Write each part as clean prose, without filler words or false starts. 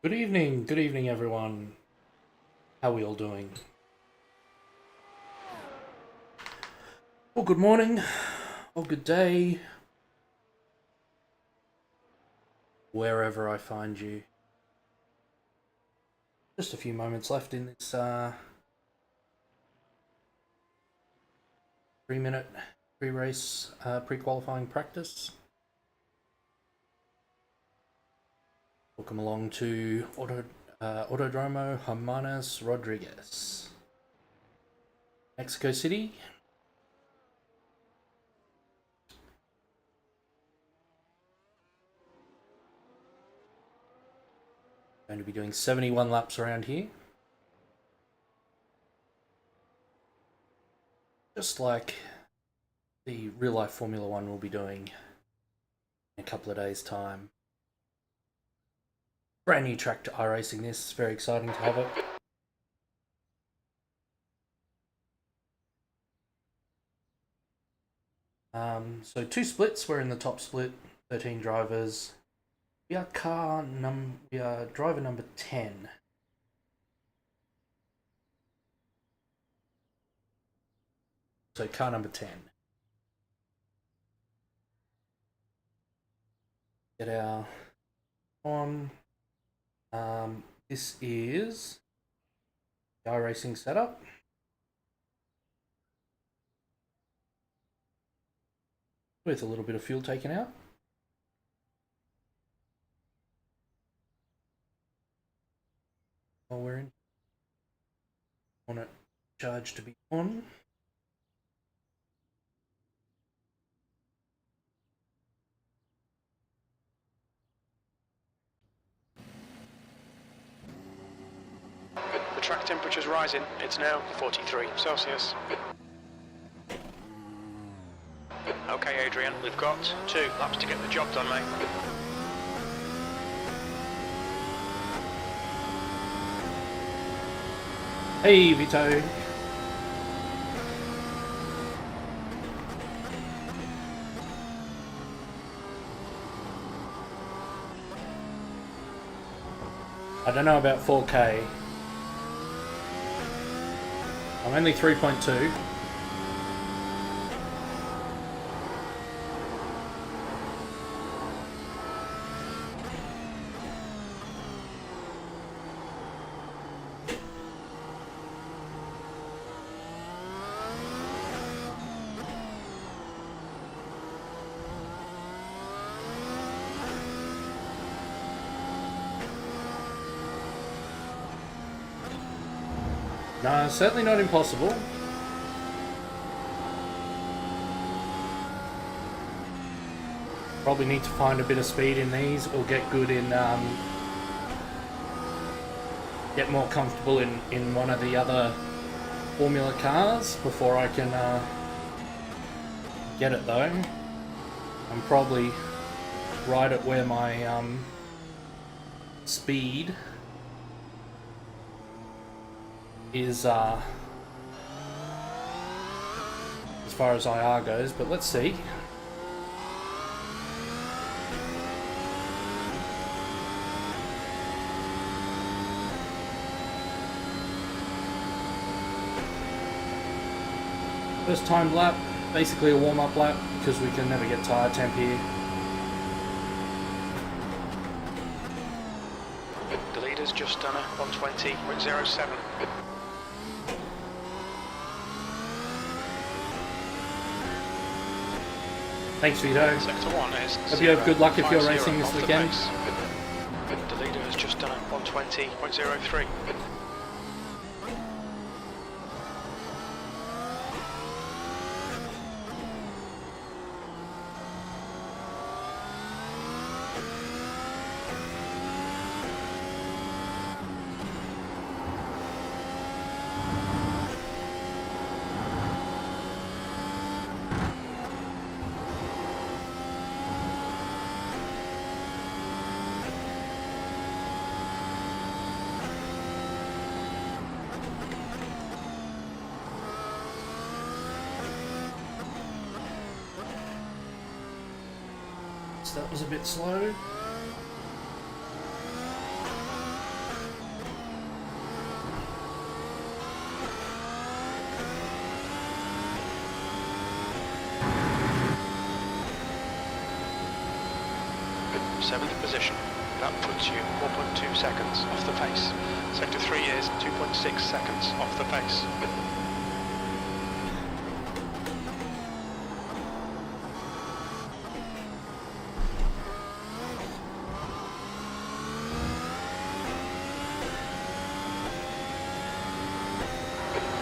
Good evening everyone. How are we all doing? Or good morning, or good day, wherever I find you. Just a few moments left in this 3-minute pre-race, pre-qualifying practice. Welcome along to Autódromo Hermanos Rodríguez, Mexico City. Going to be doing 71 laps around here. Just like the real-life Formula 1 will be doing in a couple of days' time. Brand new track to iRacing this, it's very exciting to have it. So 2 splits, we're in the top split, 13 drivers. We are driver number 10. So car number 10. Get our on. This is the iRacing setup. With a little bit of fuel taken out. While we're in, want it charged to be on. The track temperature's rising. It's now 43 Celsius. Okay, Adrian, we've got 2 laps to get the job done, mate. Hey, Vito. I don't know about 4K. I'm only 3.2. No, certainly not impossible. Probably need to find a bit of speed in these, or get good in, get more comfortable in one of the other Formula cars before I can get it though. I'm probably right at where my speed is as far as IR goes, but let's see. First timed lap, basically a warm-up lap because we can never get tyre temp here. The leader's just done a 120.07. Thanks, Vito. Sector 1 is Hope you have good luck if you're racing this weekend. The leader has just done a 120.03. That was a bit slow. 7th position. That puts you 4.2 seconds off the pace. Sector 3 is 2.6 seconds off the pace.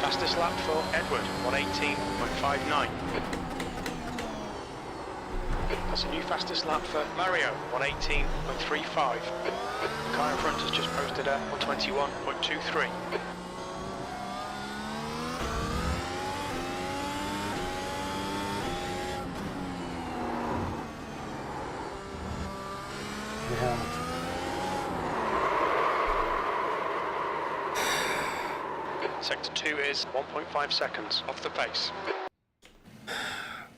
Fastest lap for Edward, 1:18.59. That's a new fastest lap for Mario, 1:18.35. The car in front has just posted a 1:21.23. Sector 2 is 1.5 seconds off the pace.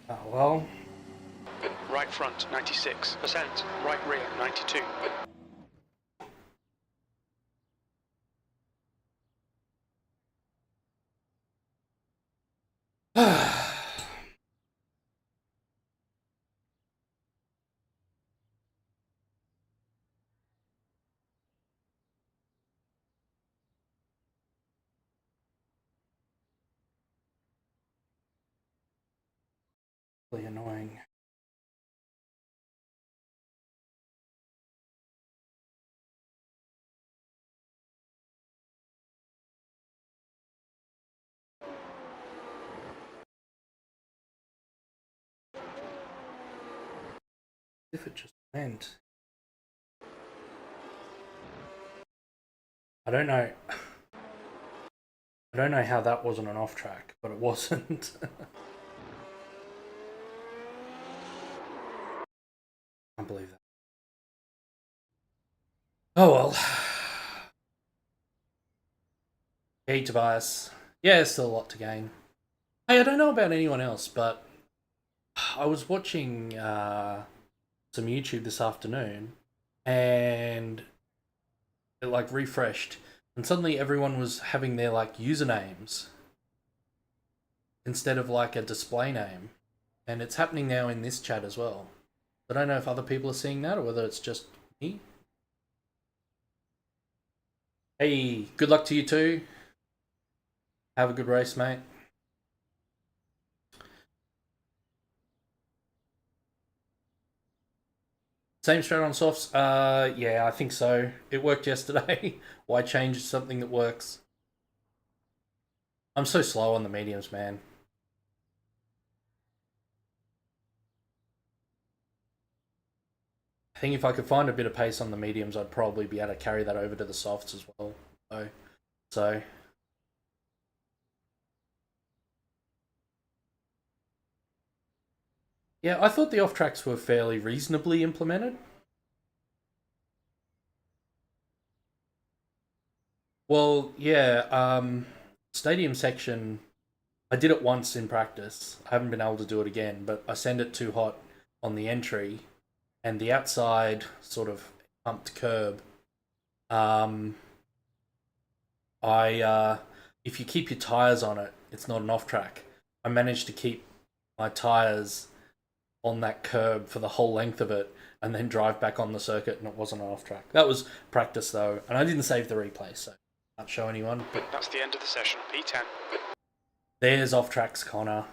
Oh well. Right front, 96%. Right rear, 92. Really annoying. If it just went. I don't know. I don't know how that wasn't an off track, but it wasn't. Can't believe that. Oh well. Hey Tobias. Yeah, there's still a lot to gain. Hey, I don't know about anyone else, but I was watching some YouTube this afternoon and it like refreshed and suddenly everyone was having their like usernames instead of like a display name, and it's happening now in this chat as well. I don't know if other people are seeing that or whether it's just me. Hey, good luck to you too. Have a good race, mate. Same strat on softs? Yeah, I think so. It worked yesterday. Why change something that works? I'm so slow on the mediums, man. I think if I could find a bit of pace on the mediums, I'd probably be able to carry that over to the softs as well. So yeah, I thought the off tracks were fairly reasonably implemented. Well, yeah, stadium section, I did it once in practice. I haven't been able to do it again, but I send it too hot on the entry, and the outside sort of pumped curb. If you keep your tires on it, it's not an off track. I managed to keep my tires on that curb for the whole length of it and then drive back on the circuit, and it wasn't an off track. That was practice though, and I didn't save the replay, so I can't show anyone. But that's the end of the session, P10. There's off tracks, Connor.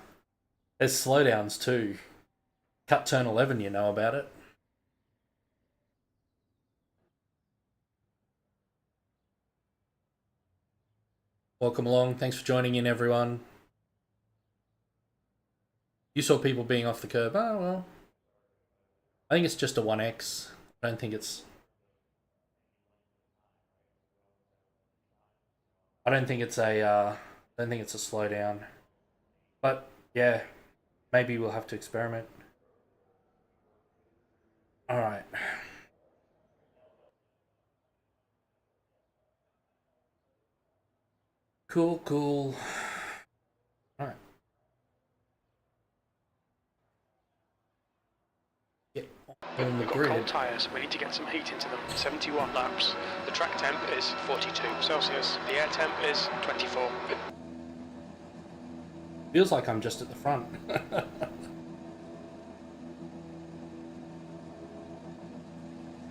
There's slowdowns too. Cut turn 11, you know about it. Welcome along. Thanks for joining in, everyone. You saw people being off the curb. Oh, well. I think it's just a 1x. I don't think it's... I don't think it's a slowdown. But, yeah. Maybe we'll have to experiment. Alright. Cool. Alright. Get on the grid. Cold tyres, we need to get some heat into them. 71 laps. The track temp is 42 Celsius. The air temp is 24. Feels like I'm just at the front.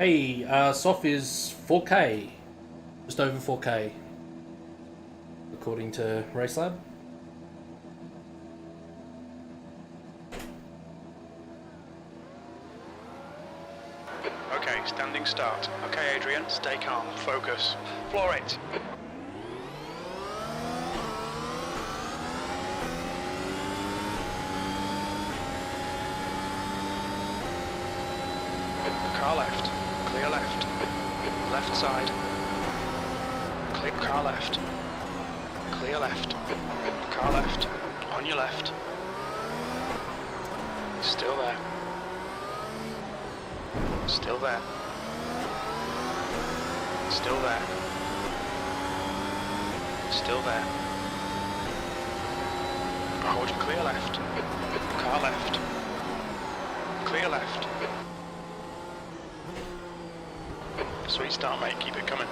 Hey, SOF is 4K. Just over 4K. According to RaceLab. Okay, standing start. Okay, Adrian, stay calm. Focus. Floor it. Car left. Clear left. Left side. Clear car left. Clear left. Car left. On your left. Still there. Still there. Still there. Still there. Hold your clear left. Car left. Clear left. Sweet start, mate. Keep it coming.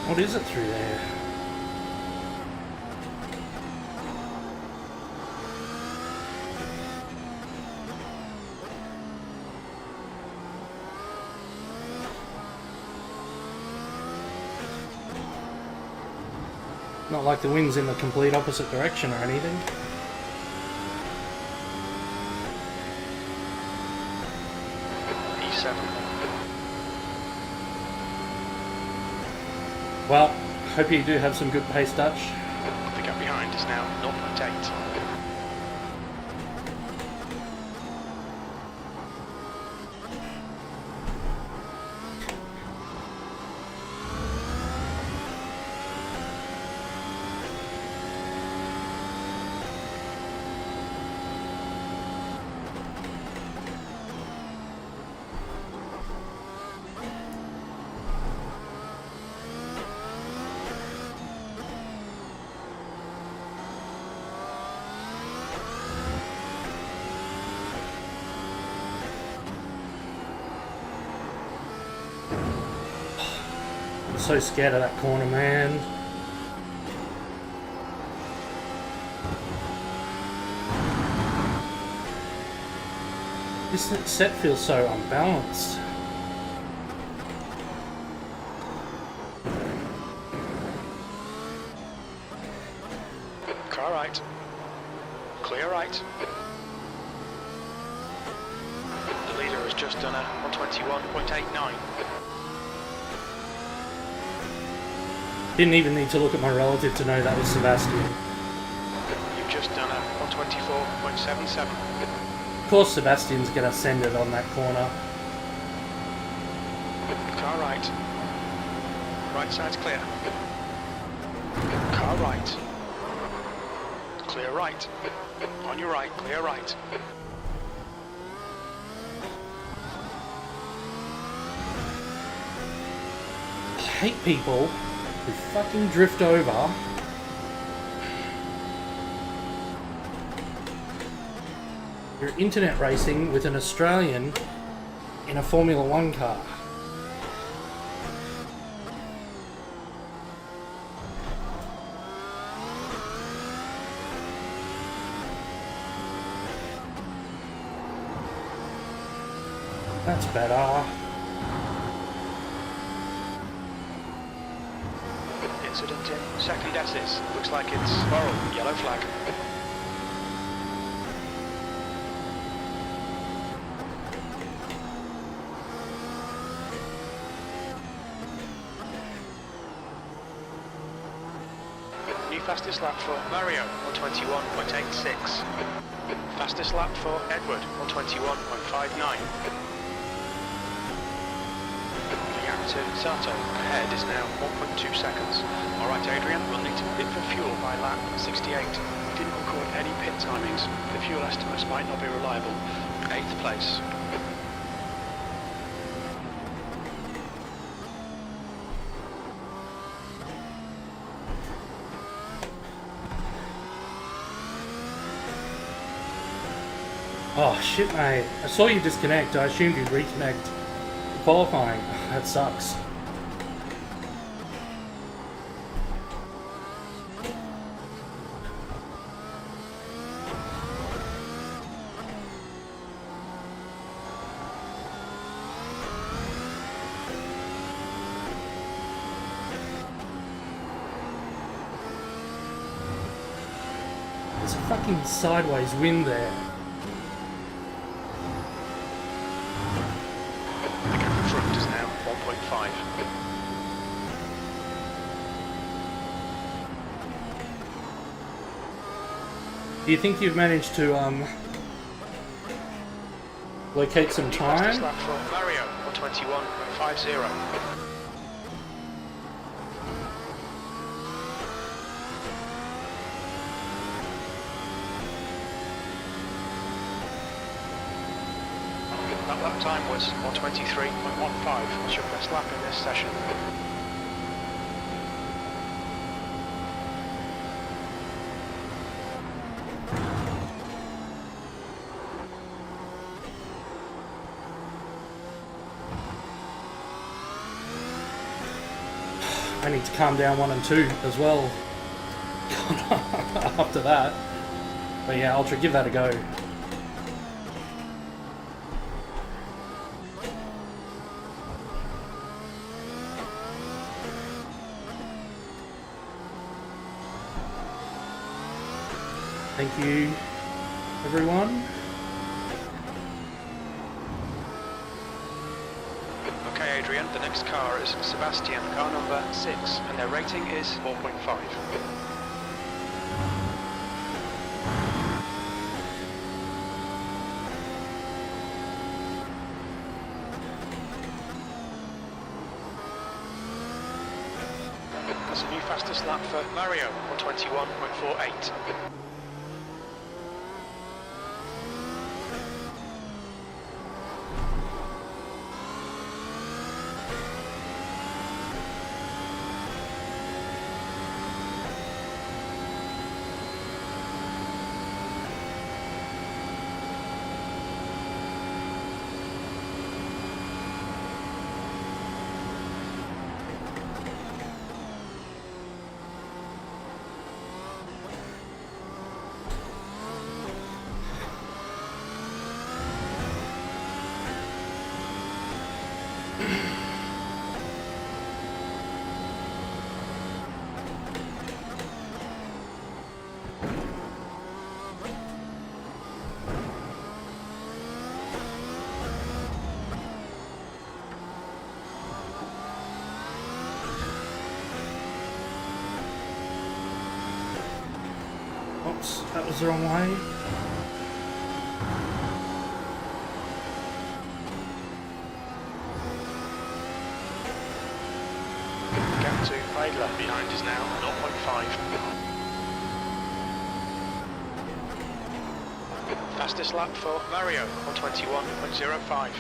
What is it through there? Not like the wind's in the complete opposite direction or anything. E7. Well, hope you do have some good pace, Dutch. The gap behind is now 0.8. I'm so scared of that corner, man. This set feels so unbalanced. Car right. Clear right. The leader has just done a 121.89. Didn't even need to look at my relative to know that was Sebastian. You've just done a 124.77. Of course Sebastian's gonna send it on that corner. Car right. Right side's clear. Car right. Clear right. On your right, clear right. I hate people who fucking drift over. You're internet racing with an Australian in a Formula 1 car. That's better. Incident in second S's. Looks like it's moral. Yellow flag. New fastest lap for Mario on 21.86. Fastest lap for Edward on 21.59. To Sato, ahead is now 1.2 seconds. Alright Adrian, we'll need to bid for fuel by lap 68. We didn't record any pit timings. The fuel estimates might not be reliable. 8th place. Oh shit, mate. I saw you disconnect. I assumed you'd reconnect qualifying. That sucks. There's a fucking sideways wind there. The gap in front is now 1.5. Do you think you've managed to locate some time? Fastest lap for Mario, 121.50. That lap time was 123.15. What's your best lap in this session? I need to calm down 1 and 2 as well. After that. But yeah, Ultra, give that a go. Thank you, everyone. Okay, Adrian, the next car is Sebastian, car number 6, and their rating is 4.5. That's a new fastest lap for Mario, 121.48. Oops, that was the wrong way. Gap to Idler behind is now 0.5. Fastest lap for Mario, 121.05.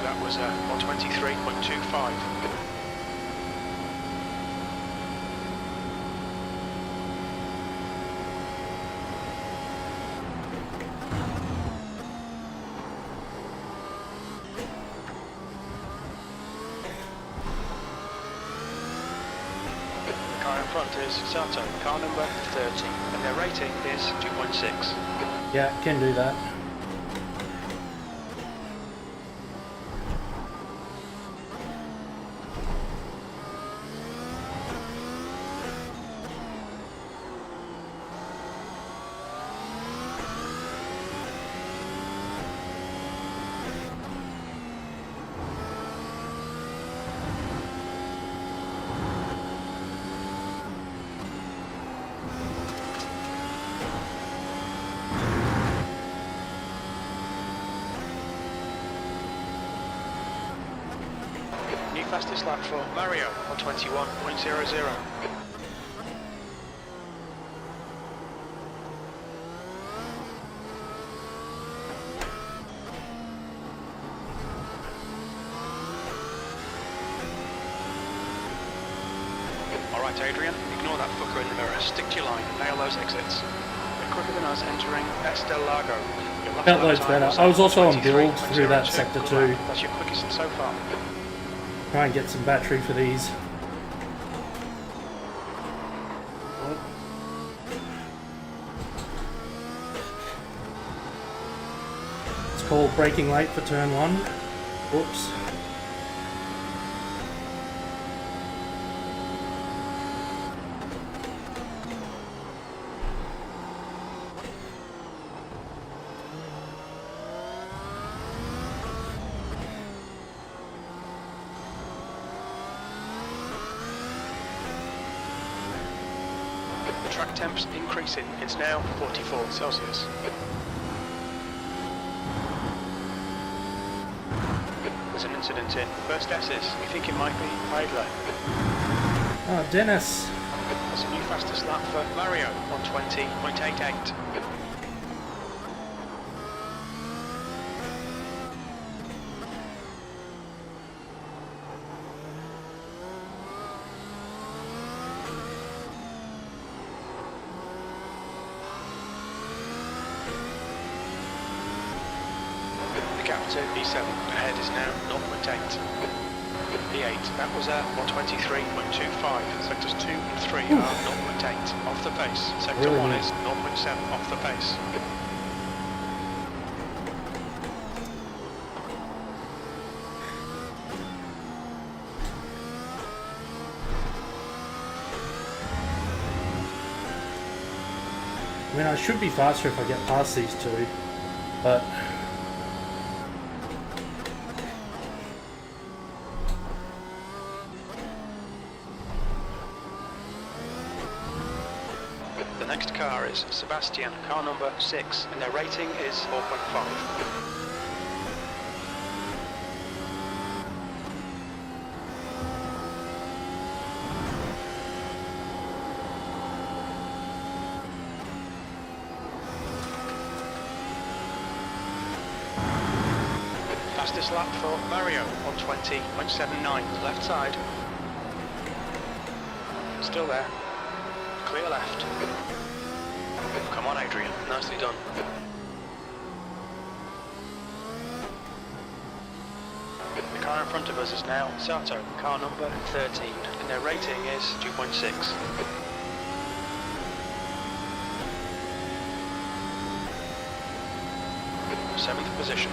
That was 123.25. The car in front is Sato, car number 30, and their rating is 2.6. Yeah, can do that. New fastest lap for Mario, 121.00. Alright Adrian, ignore that fucker in the mirror. Stick to your line and nail those exits. They're quicker than us entering Estel Lago. Your last That lap loads time better. was I was also on 23.02. build through that sector Good too. lap. That's your quickest so far. Try and get some battery for these. It's called braking late for turn 1. Whoops. The track temp's increasing. It's now 44 Celsius. There's an incident in first S's. We think it might be Idler. Oh, Dennis. That's a new fastest lap for Mario on 20.88. Gap to E7 ahead is now 0.8. E8, that was a 123.25. Sectors 2 and 3 are 0.8 off the pace. Sector Really 1 neat. is 0.7 off the pace. I mean, I should be faster if I get past these two, but The next car is Sebastian, car number 6, and their rating is 4.5. Fastest lap for Mario on 20.79, left side. Still there. Clear left. Come on Adrian, nicely done. The car in front of us is now Sato, car number 13, and their rating is 2.6. Seventh position.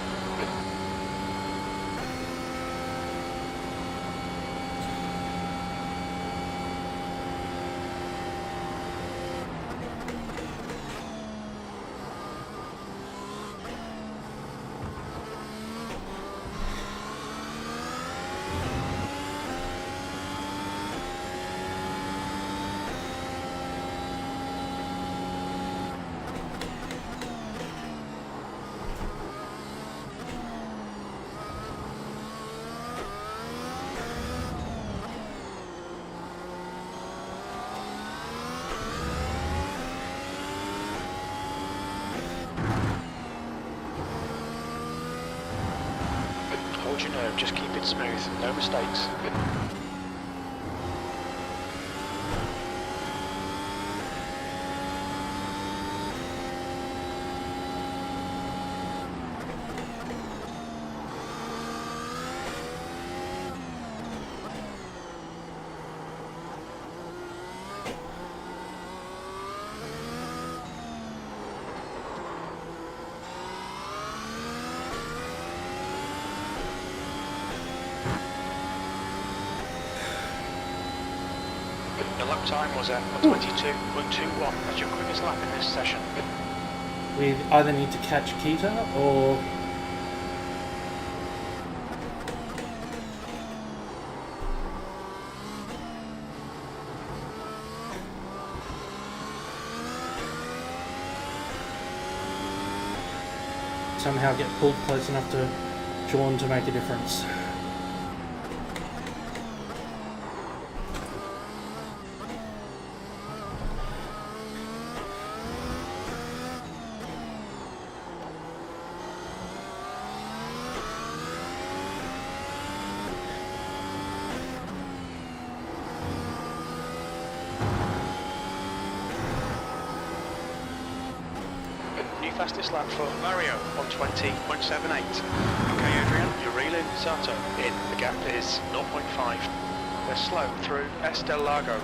Hold your nerve, just keep it smooth, no mistakes. The lap time was at 22.21. That's your quickest lap in this session. we either need to catch Kita or somehow get pulled close enough to Sean to make a difference. new fastest lap for Mario, 120.78. Okay, Adrian, you're reeling. Sato in. The gap is 0.5. They're slow through Es del Lago.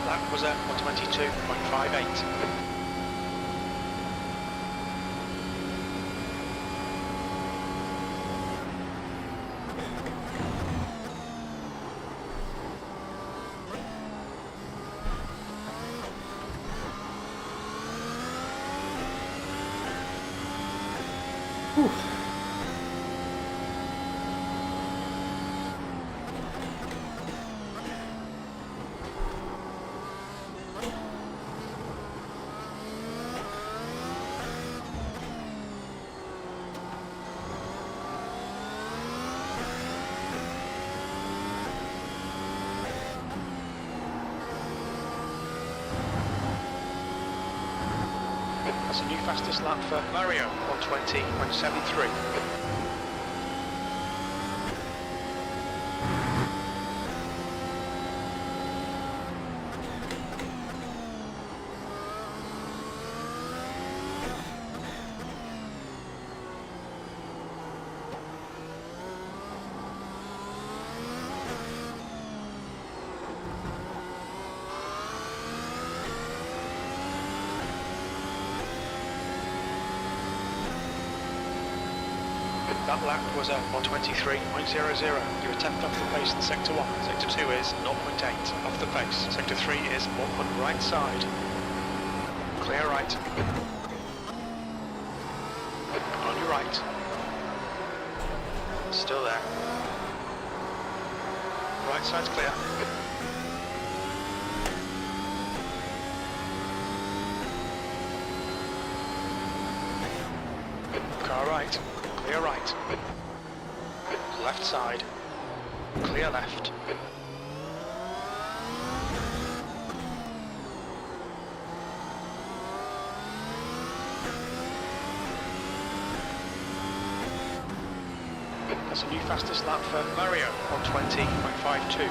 That was at 122.58. Whew. That's a new fastest lap for Mario, 120.73. That lap was at 123.00. You're a tenth off the pace in Sector 1. Sector 2 is 0.8 off the pace. Sector 3 is 1 right side. Clear right. On your right. Still there. Right side's clear. Car right. Clear right. Left side. Clear left. That's a new fastest lap for Mario, 120.52.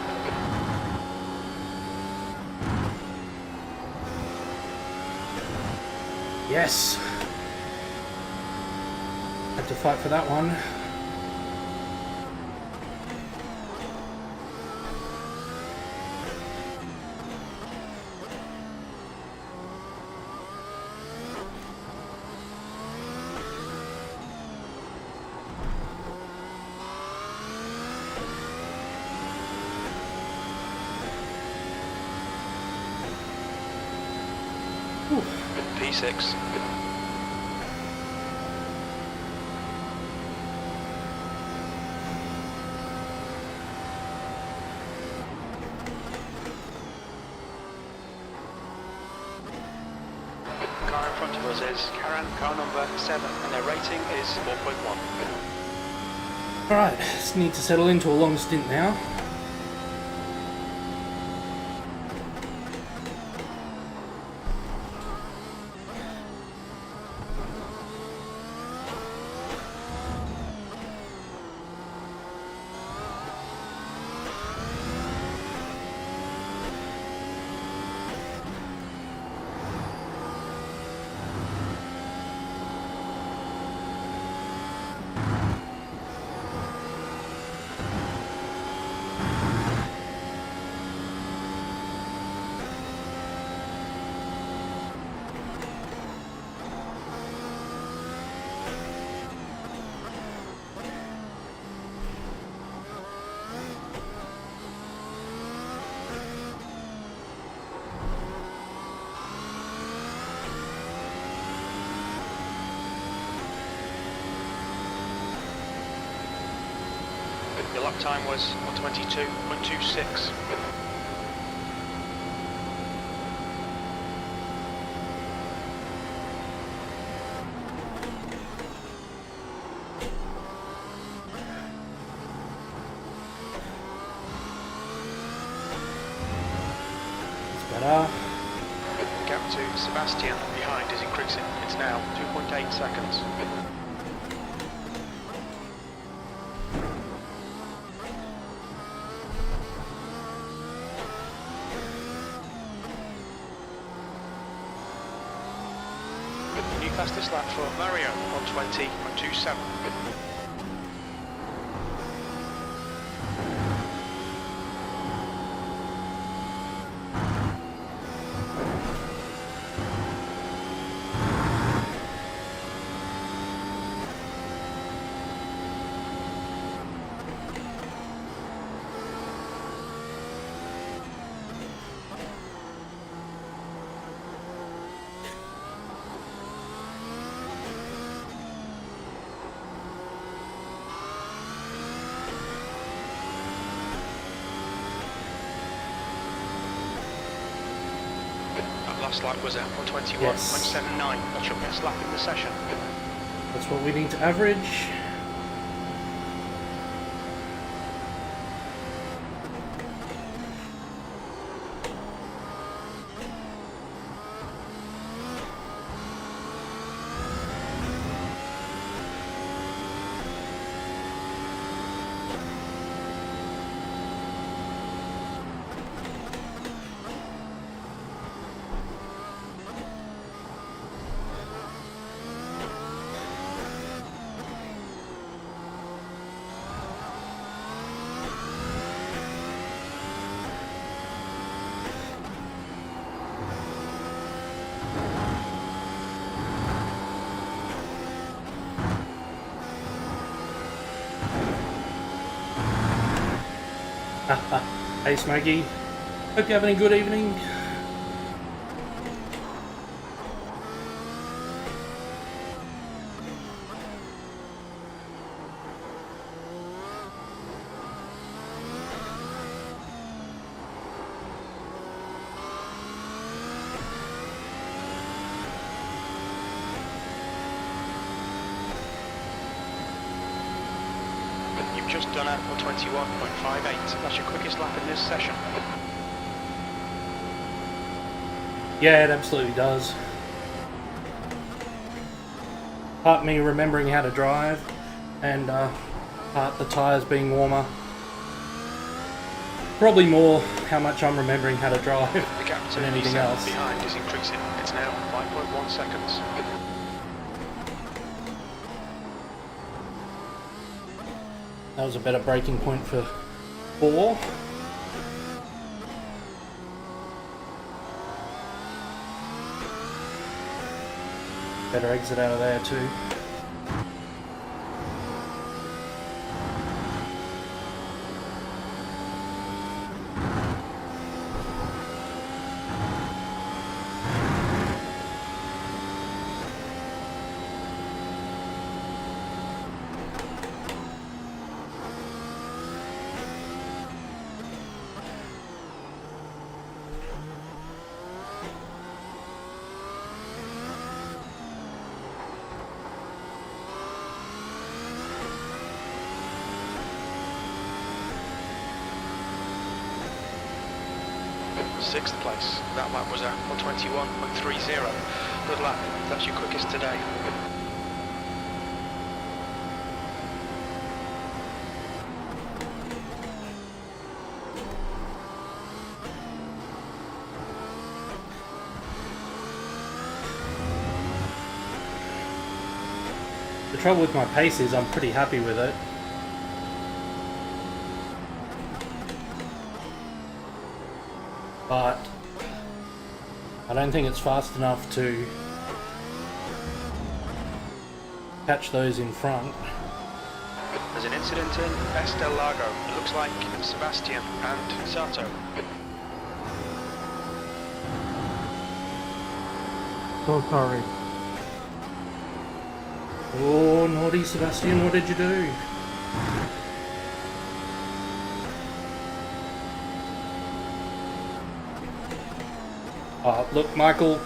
Yes. Had to fight for that one. P6. Car in front of us is Karen, car number 7, and their rating is 4.1. Alright, just need to settle into a long stint now. Your lap time was 122.26. Better. The gap to Sebastian behind is increasing. It's now 2.8 seconds. New fastest lap for Mario, 1:20.27. Last lap was at 1:21.79. That's your best lap in the session. That's what we need to average. Hey Smaggy, hope you're having a good evening. You've just done at 1:21.58. That's your quickest lap in this session. Yeah, it absolutely does. Part me remembering how to drive, and part the tyres being warmer. Probably more how much I'm remembering how to drive The gap to than anything P7 else. behind is increasing. It's now 5.1 seconds. That was a better braking point for 4. Better exit out of there too. Sixth place. That lap was at 1:21.30. Good lap. That's your quickest today. The trouble with my pace is I'm pretty happy with it. But I don't think it's fast enough to catch those in front. There's an incident in Estel Lago. It looks like Sebastian and Sato. So sorry. Oh, naughty Sebastian, what did you do? Look, Michael,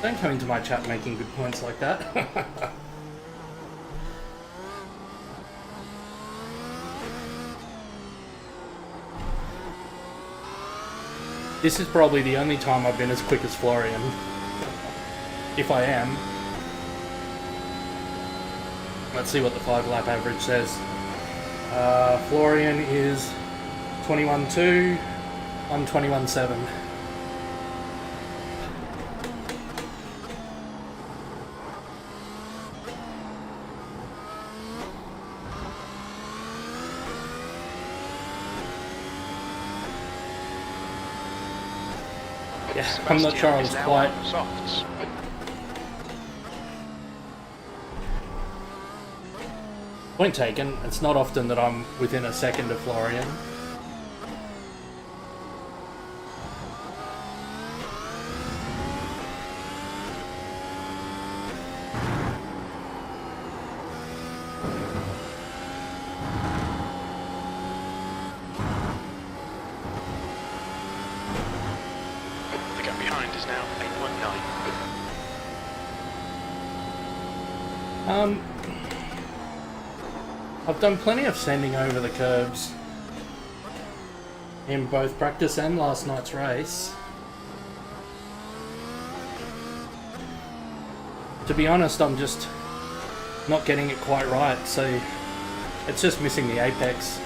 don't come into my chat making good points like that. This is probably the only time I've been as quick as Florian. If I am. Let's see what the 5-lap average says. Florian is 21.2. I'm 21.7. Yeah, I'm not sure I was quite... Softs. Point taken. It's not often that I'm within a second of Florian. The gap behind is now 8.9. I've done plenty of sending over the curbs in both practice and last night's race. To be honest, I'm just not getting it quite right, so it's just missing the apex.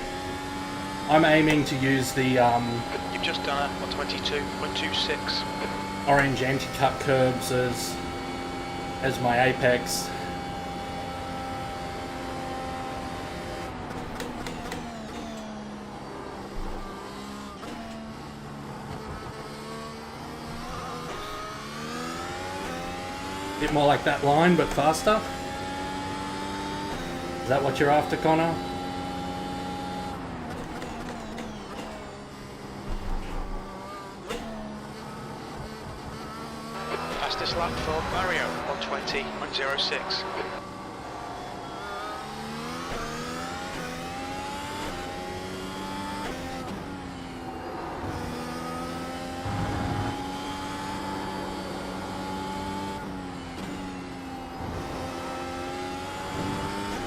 I'm aiming to use the You've just done a 122.26. orange anti-cut curbs as my apex. Bit more like that line, but faster. Is that what you're after, Connor? Fastest lap for Mario, 120.06.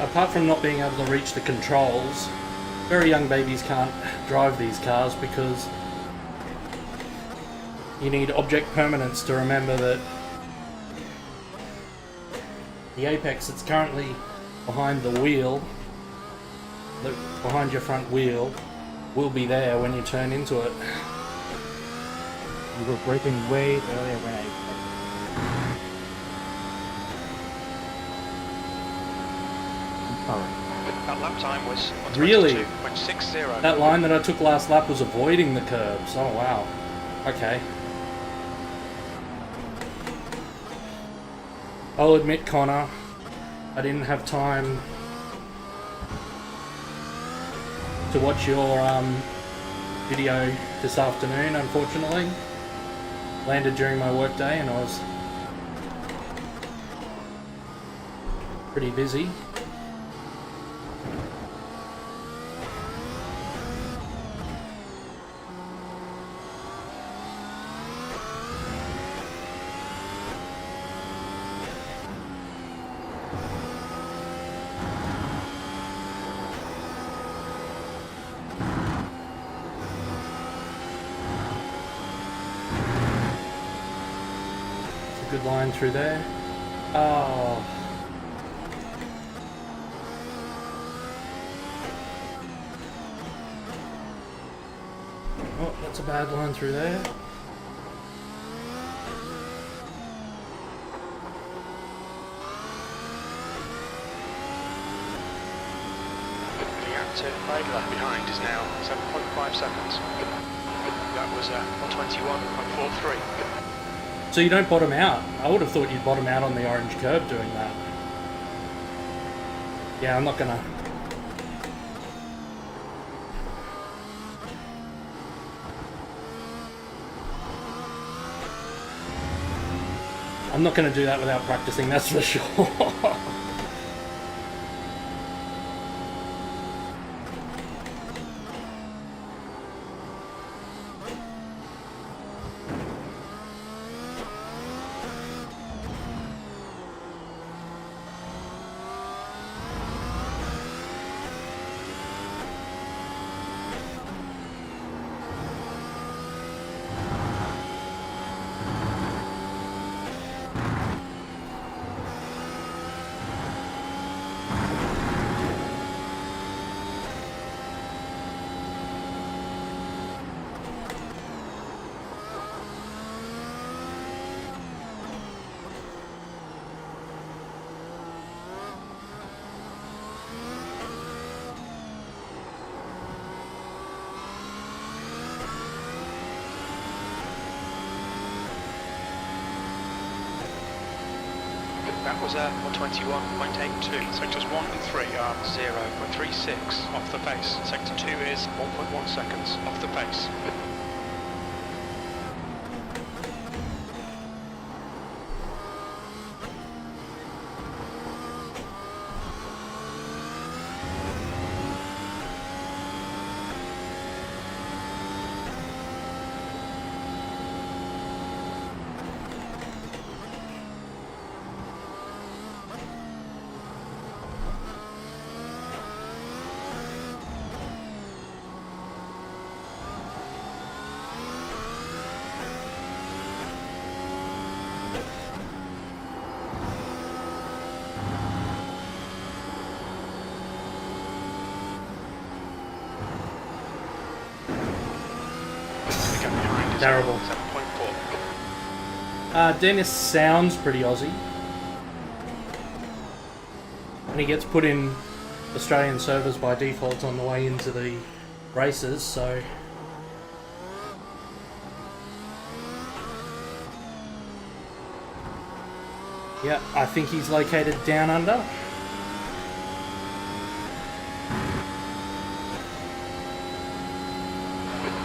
Apart from not being able to reach the controls, very young babies can't drive these cars because you need object permanence to remember that the apex that's currently behind the wheel, behind your front wheel, will be there when you turn into it. You were braking way earlier when I... Sorry. That lap time was Really? 122.60. That line that I took last lap was avoiding the curbs. Oh wow. Okay. I'll admit, Connor, I didn't have time to watch your video this afternoon, unfortunately. Landed during my workday and I was pretty busy. Good line through there. Oh. Oh, that's a bad line through there. The gap to lap behind is now 7.5 seconds. That was 121.43. So you don't bottom out. I would have thought you'd bottom out on the orange curb doing that. Yeah, I'm not gonna... I'm not gonna do that without practicing, that's for sure. That was 121.82. Sectors 1 and 3 are 0.36 off the pace. Sector 2 is 1.1 seconds off the pace. Terrible. 7.4. Dennis sounds pretty Aussie. And he gets put in Australian servers by default on the way into the races, so... Yeah, I think he's located down under.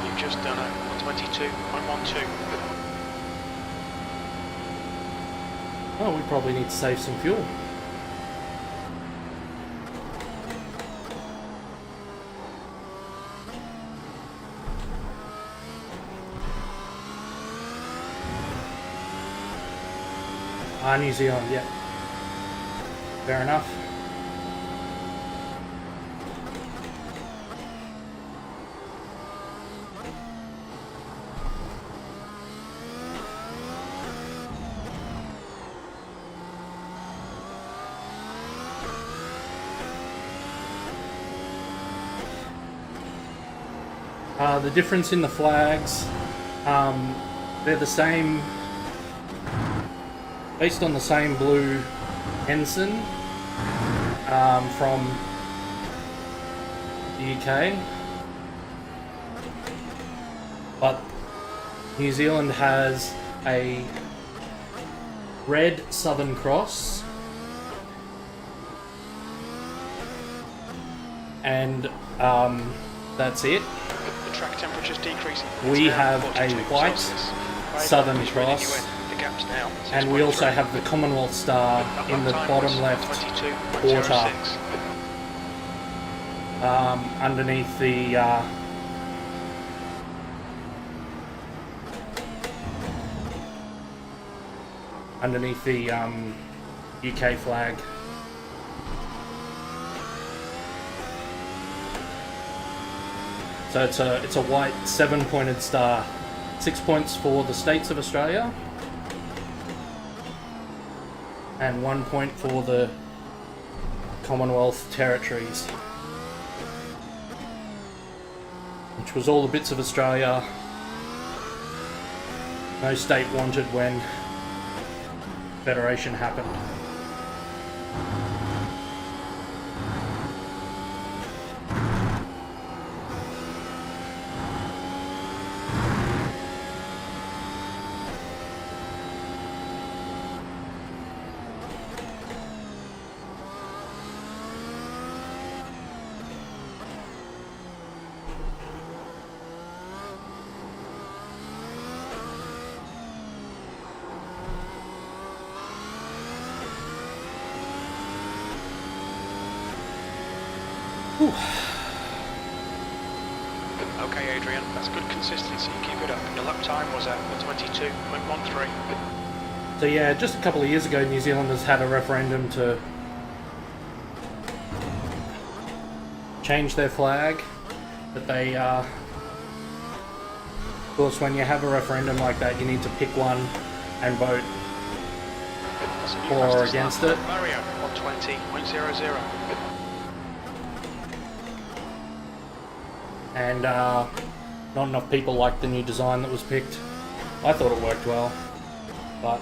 You've just done a 22.12. Oh, we probably need to save some fuel. New Zealand, yeah. Fair enough. The difference in the flags, they're the same, based on the same blue ensign from the UK, but New Zealand has a red Southern Cross and that's it. The track temperature's decreasing. We have a white Southern Cross, and we also have the Commonwealth Star in the bottom left quarter, underneath the UK flag. So it's a white 7-pointed star, 6 points for the states of Australia, and 1 point for the Commonwealth territories, which was all the bits of Australia no state wanted when Federation happened. Whew. Okay, Adrian, that's good consistency. Keep it up. Your lap time was at 22.13. So yeah, just a couple of years ago, New Zealanders had a referendum to change their flag, but they, of course, when you have a referendum like that, you need to pick one and vote for or against it. Mario, 120.00. And not enough people liked the new design that was picked. I thought it worked well, but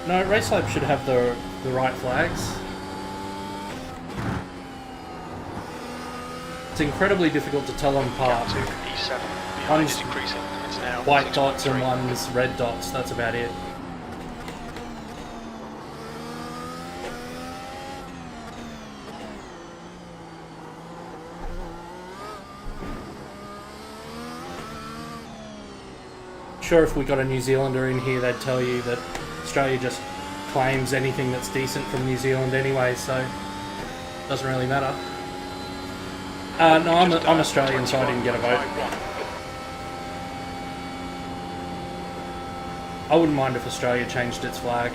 no, Race Lab should have the right flags. It's incredibly difficult to tell them apart. Gap to E7. Behind One's is increasing. It's now white dots and 6.3. one's red dots, that's about it. Sure, if we got a New Zealander in here, they'd tell you that Australia just claims anything that's decent from New Zealand anyway, so it doesn't really matter. No, I'm Australian, so I didn't get a vote. I wouldn't mind if Australia changed its flag.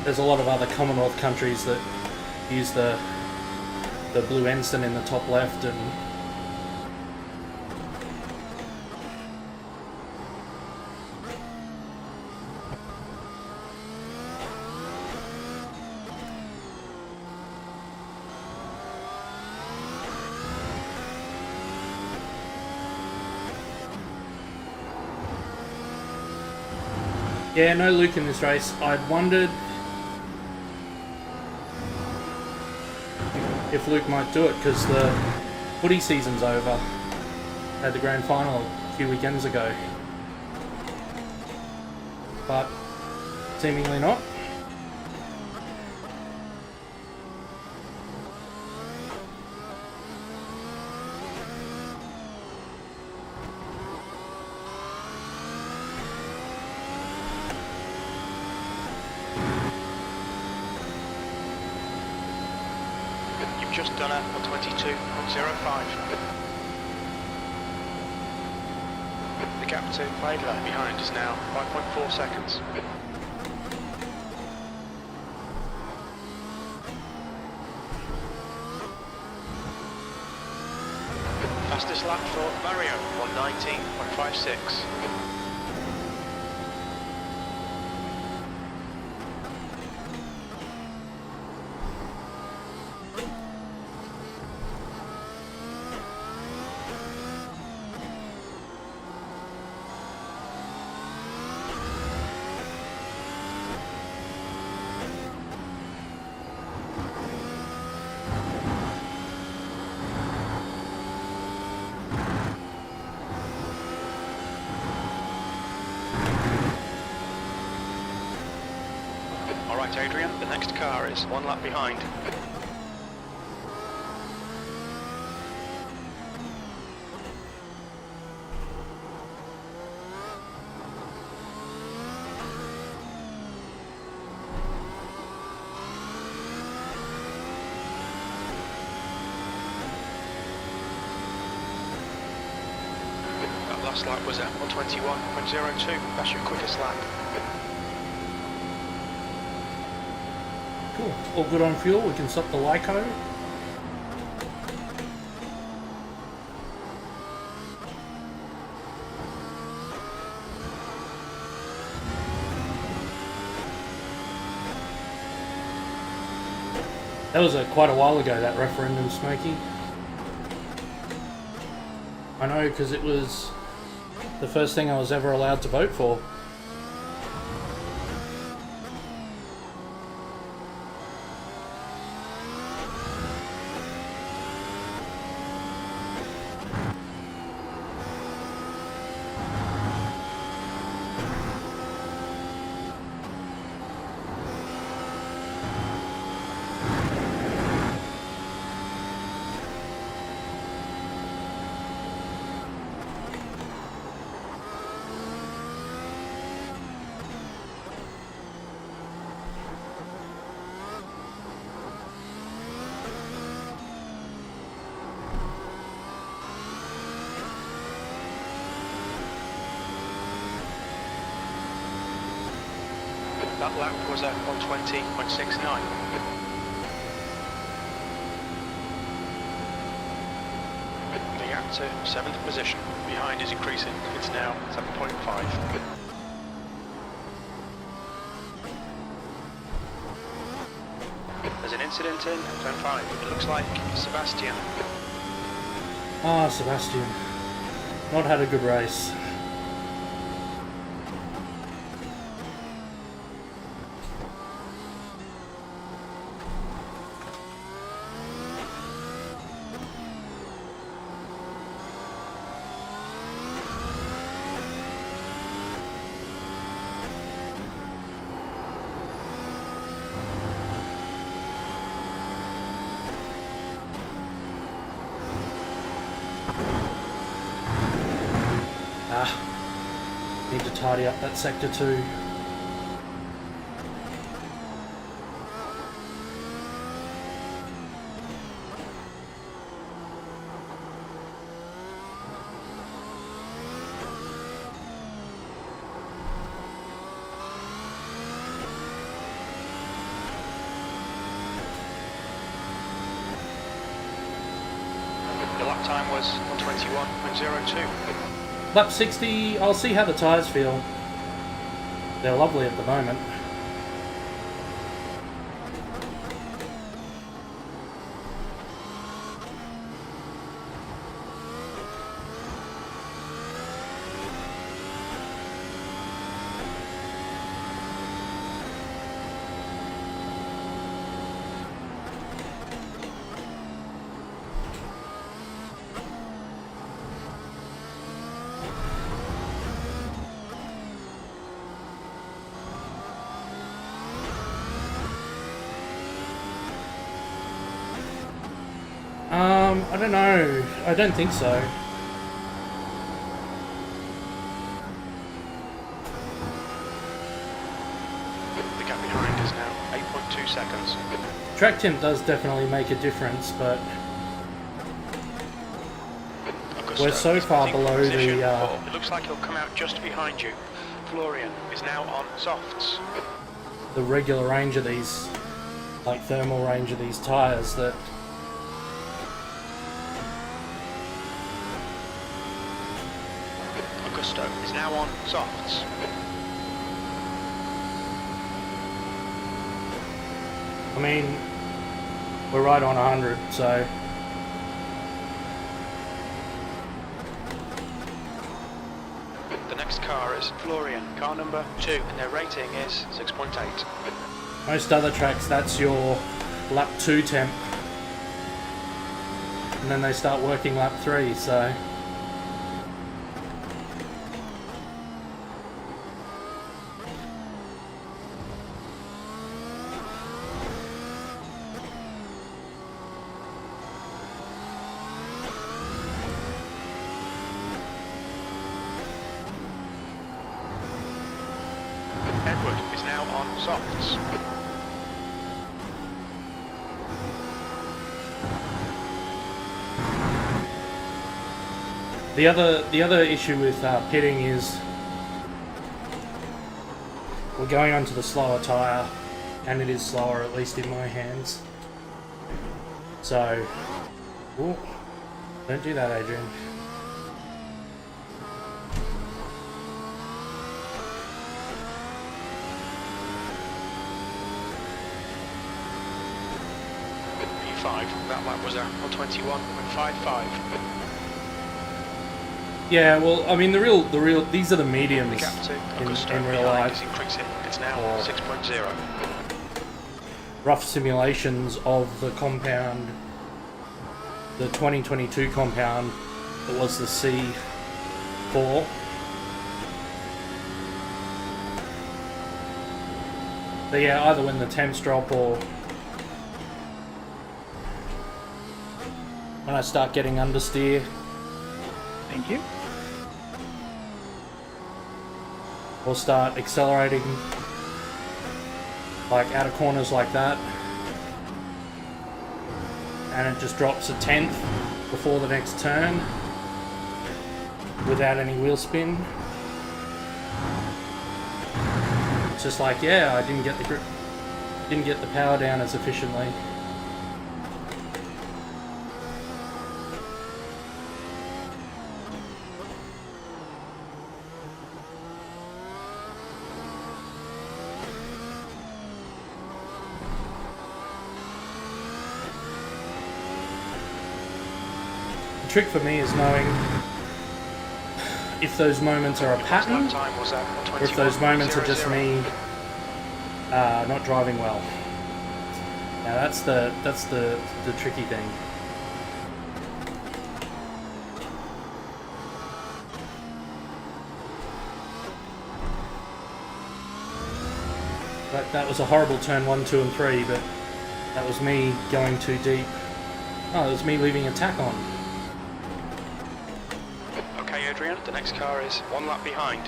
There's a lot of other Commonwealth countries that use the blue ensign in the top left, and yeah, no Luke in this race. I'd wondered if Luke might do it, because the footy season's over. Had the grand final a few weekends ago. But seemingly not. Just done at 122.05. The gap to Laidler behind is now 5.4 seconds. Fastest lap for Mario, 119.56. Alright Adrian, the next car is one lap behind. That last lap was at 121.02, that's your quickest lap. Cool. All good on fuel. We can stop the Lyco. That was quite a while ago, that referendum, Smokey. I know, because it was the first thing I was ever allowed to vote for. That lap was at 120.69. The gap to 7th position. Behind is increasing. It's now 7.5. There's an incident in turn 5. It looks like Sebastian. Ah, Sebastian. Not had a good race. Need to tidy up that sector too. The lap time was 1:21.02. Lap 60, I'll see how the tyres feel. They're lovely at the moment. I don't know. I don't think so. The gap behind is now 8.2 seconds. Track temp does definitely make a difference, but Augusto we're so is far putting below position the four. It looks like he'll come out just behind you. Florian is now on softs. regular range of these, like thermal range of these tyres that Augusto is now on softs. I mean, we're right on 100, so The next car is Florian, car number 2, and their rating is 6.8. most other tracks that's your lap 2 temp, and then they start working lap 3, so Edward is now on softs. the other issue with pitting is we're going onto the slower tyre, and it is slower, at least in my hands. So, ooh, don't do that, Adrian. P5, that lap was at 1:21.55. Yeah, well, I mean, the real, these are the The mediums gap to Augusto in real behind life. is increasing. It's now Or- 6.0. Rough simulations of the compound, the 2022 compound that was the C4. But yeah, either when the temps drop or when I start getting understeer. Thank you. Or start accelerating like out of corners like that, and it just drops a tenth before the next turn without any wheel spin. It's just like, yeah, I didn't get the grip, didn't get the power down as efficiently. The trick for me is knowing if those moments are a pattern, Lap time was at or if those moments are just 1:21.00. me not driving well. Now that's the tricky thing. That was a horrible turn 1, 2, and 3, but that was me going too deep. Oh, it was me leaving a tack on. Okay, Adrian, the next car is 1 lap behind.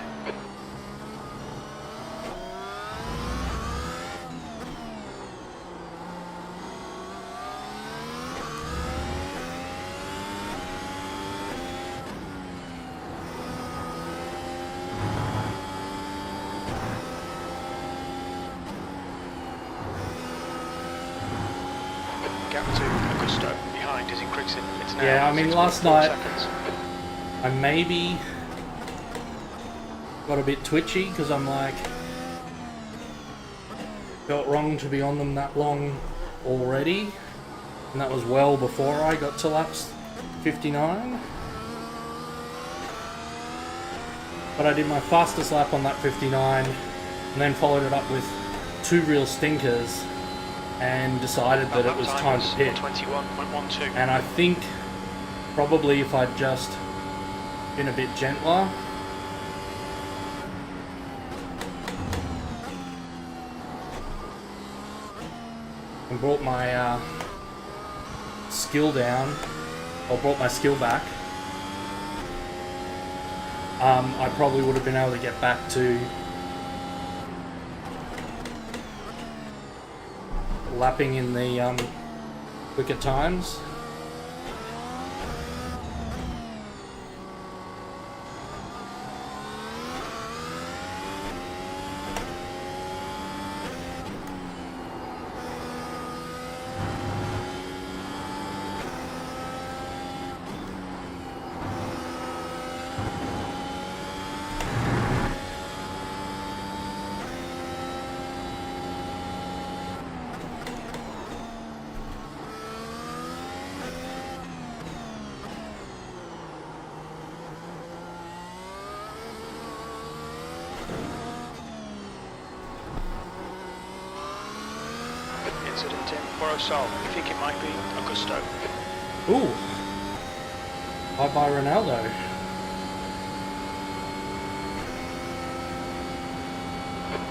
Gap to Augusto behind is increasing. It's now Yeah, I mean, 6.4 last night seconds. I maybe got a bit twitchy because I'm like, felt wrong to be on them that long already, and that was well before I got to laps 59. But I did my fastest lap on lap 59 and then followed it up with 2 real stinkers and decided that it was time to pit. 21.12. And I think probably if I'd just been a bit gentler, and brought my skill down, or brought my skill back, I probably would have been able to get back to lapping in the quicker times. Incident in Borosol. You think it might be Augusto? Ooh, bye-bye Ronaldo.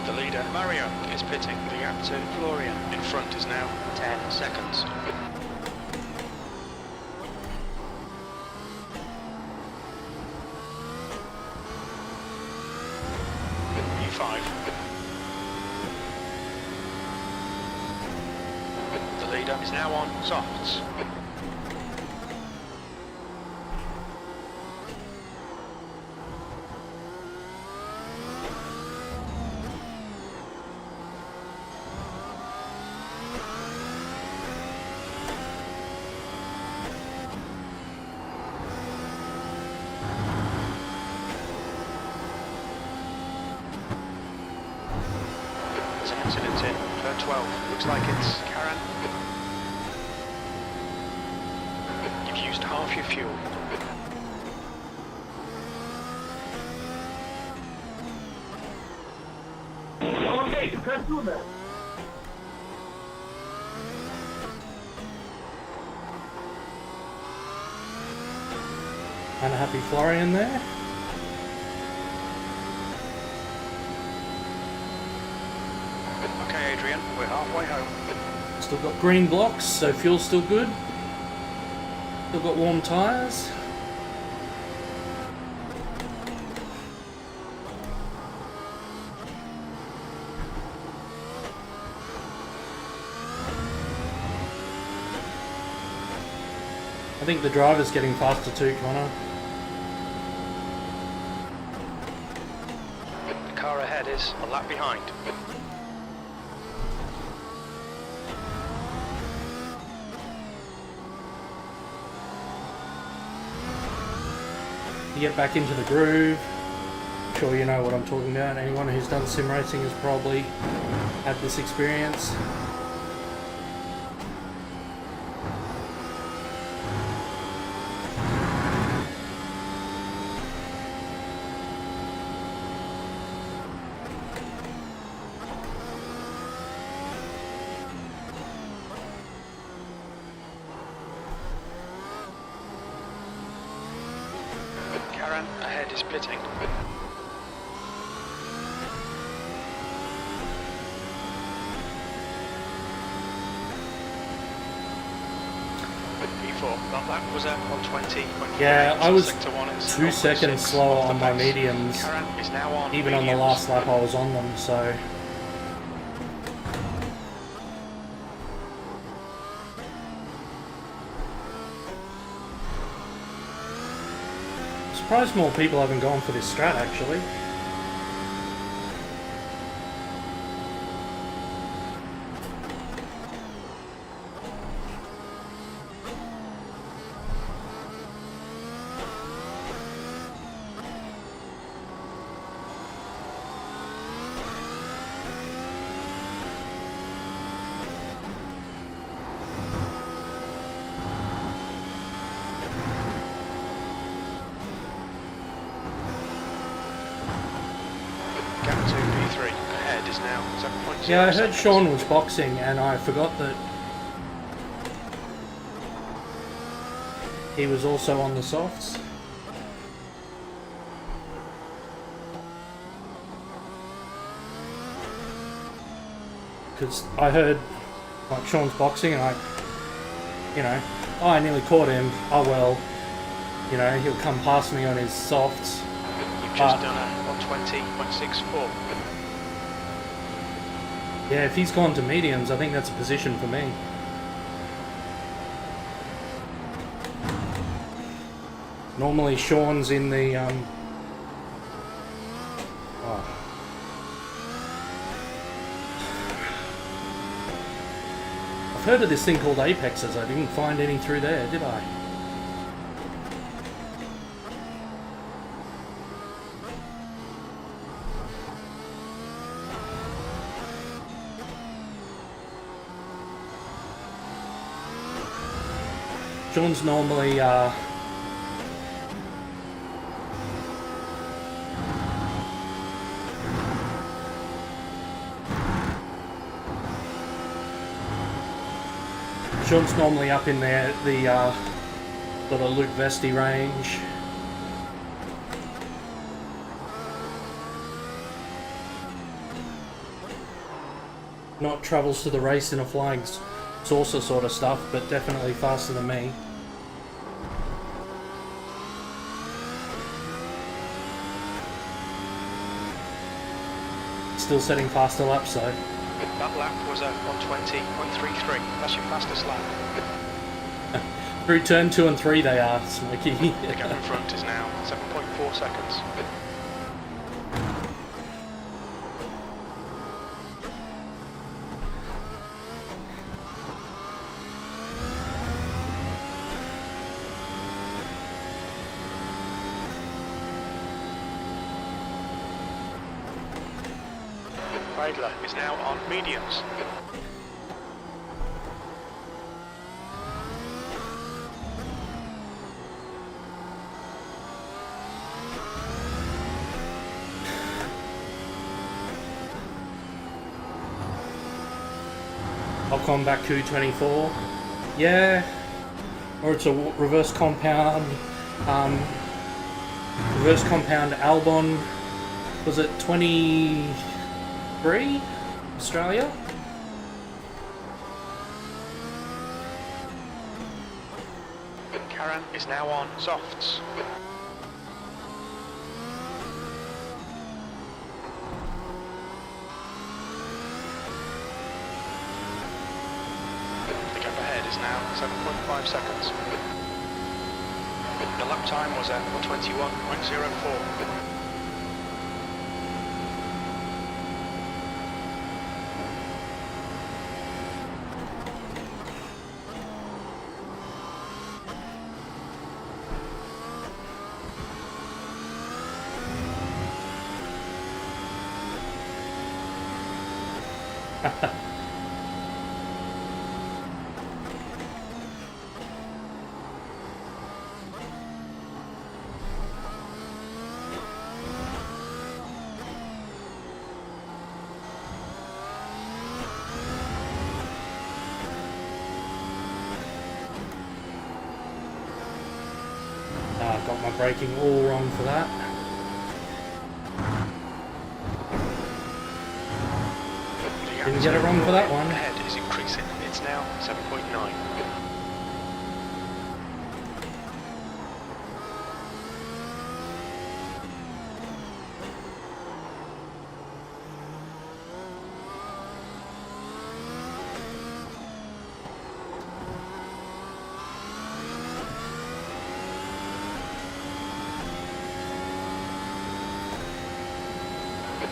The leader, Mario, is pitting. The gap to Florian in front is now 10 seconds. P5. The leader is now on softs. There's an incident in turn 12. Looks like it's Karen. You've used half your fuel. Okay, you can't do that. Unhappy Florian there. Okay, Adrian, we're halfway home. Still got green blocks, so fuel's still good. Still got warm tyres. I think the driver's getting faster too, Connor. The car ahead is a lap behind. You get back into the groove. I'm sure you know what I'm talking about. Anyone who's done sim racing has probably had this experience. Karen ahead is pitting. P4. That lap was a 120. Yeah, I was Sector 1 is 2 seconds slower off the on my pace. mediums, Karan is now on even on the mediums. last lap I was on them, so... Surprised more people haven't gone for this strat, actually. Yeah, I heard Sean was boxing and I forgot that he was also on the softs. Because I heard like Sean's boxing and oh, I nearly caught him. Oh well, he'll come past me on his softs. You've just done a 120.64. Yeah, if he's gone to mediums, I think that's a position for me. Normally Sean's in the I've heard of this thing called apexes. I didn't find any through there, did I? Sean's normally up in there, the sort of Luke Vesti range. Not travels to the race in a flying saucer sort of stuff, but definitely faster than me. Still setting faster laps though. That lap was a 120.33. That's your fastest lap. Through turn 2 and 3 they are, Smokey. The gap in front is now 7.4 seconds. Is now on mediums. Ocon back Q24. Yeah. Or it's a reverse compound. Reverse compound Albon. Was it 23? Australia? Karan is now on softs. The gap ahead is now 7.5 seconds. The lap time was at 121.04. Got my braking all wrong for that. Didn't get it wrong for that one. Ahead is increasing. It's now 7.9.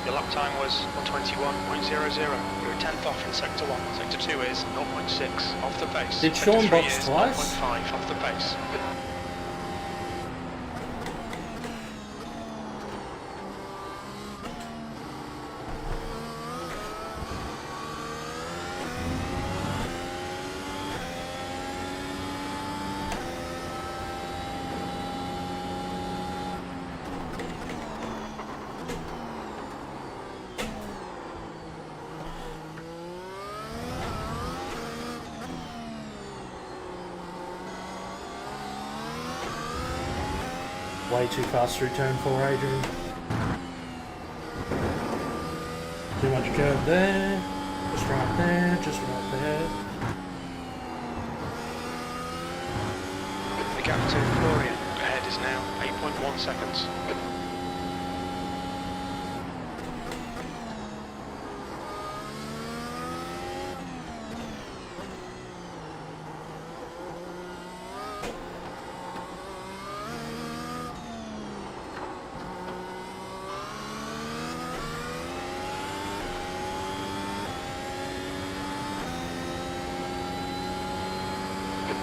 Your lap time was 121.00. You're a tenth off in sector 1. Sector 2 is 0.6 off the pace. Did Sector Sean 3 box is twice? 0.5 off the pace. Way too fast through turn 4, Adrian. Too much curve there. Just right there, just right there. The gap to Florian ahead is now 8.1 seconds.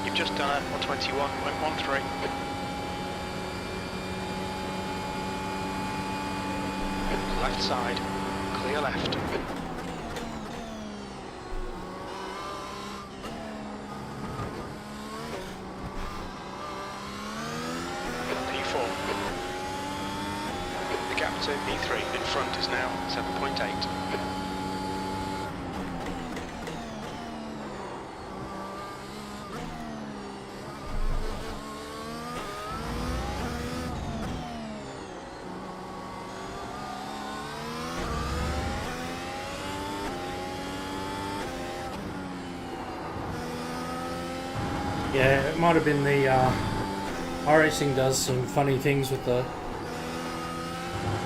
You've just done a 121.13. Left side, clear left. P4. The gap to P3 in front is now 7.8. Yeah, it might have been the iRacing does some funny things with the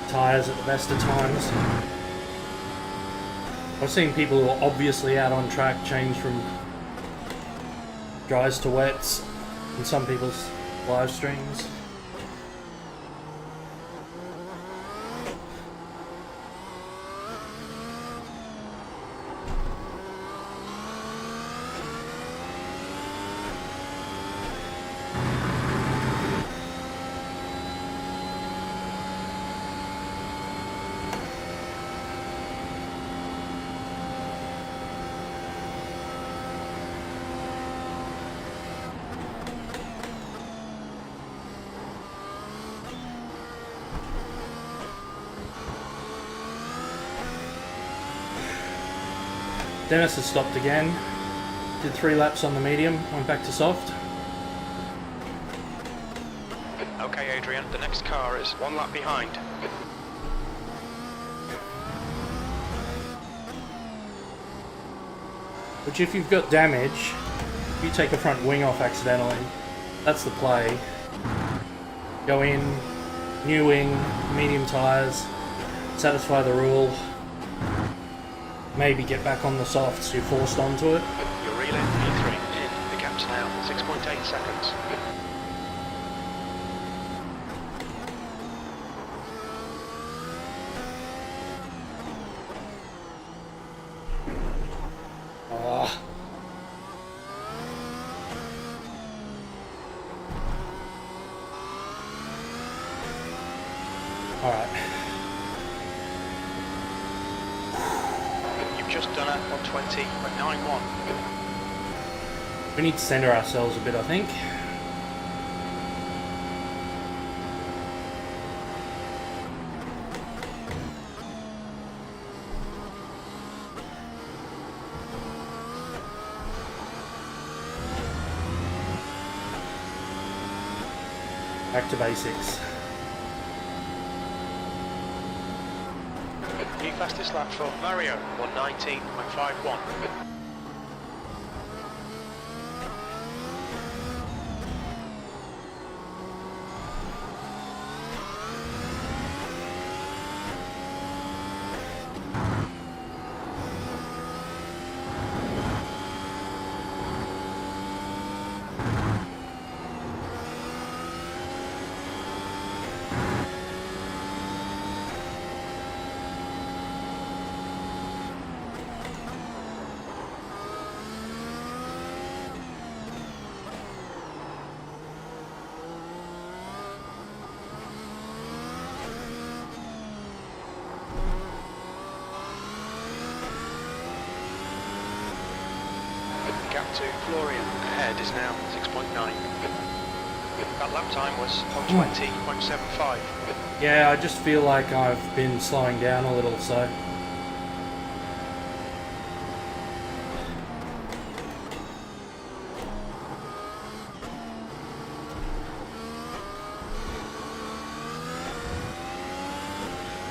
tyres at the best of times. I've seen people who are obviously out on track change from dries to wets in some people's live streams. Dennis has stopped again. Did 3 laps on the medium, went back to soft. Okay, Adrian, the next car is 1 lap behind. Which if you've got damage, if you take a front wing off accidentally, that's the play. Go in, new wing, medium tyres, satisfy the rule. Maybe get back on the softs, you're forced onto it. You're reeling P3 in. The gap's now 6.8 seconds. Ah. Alright. Just done a 120.91. We need to center ourselves a bit, I think. Back to basics. New fastest lap for Mario, 119.51. to Florian. Ahead is now 6.9. That lap time was 1:20.75. Yeah, I just feel like I've been slowing down a little, so...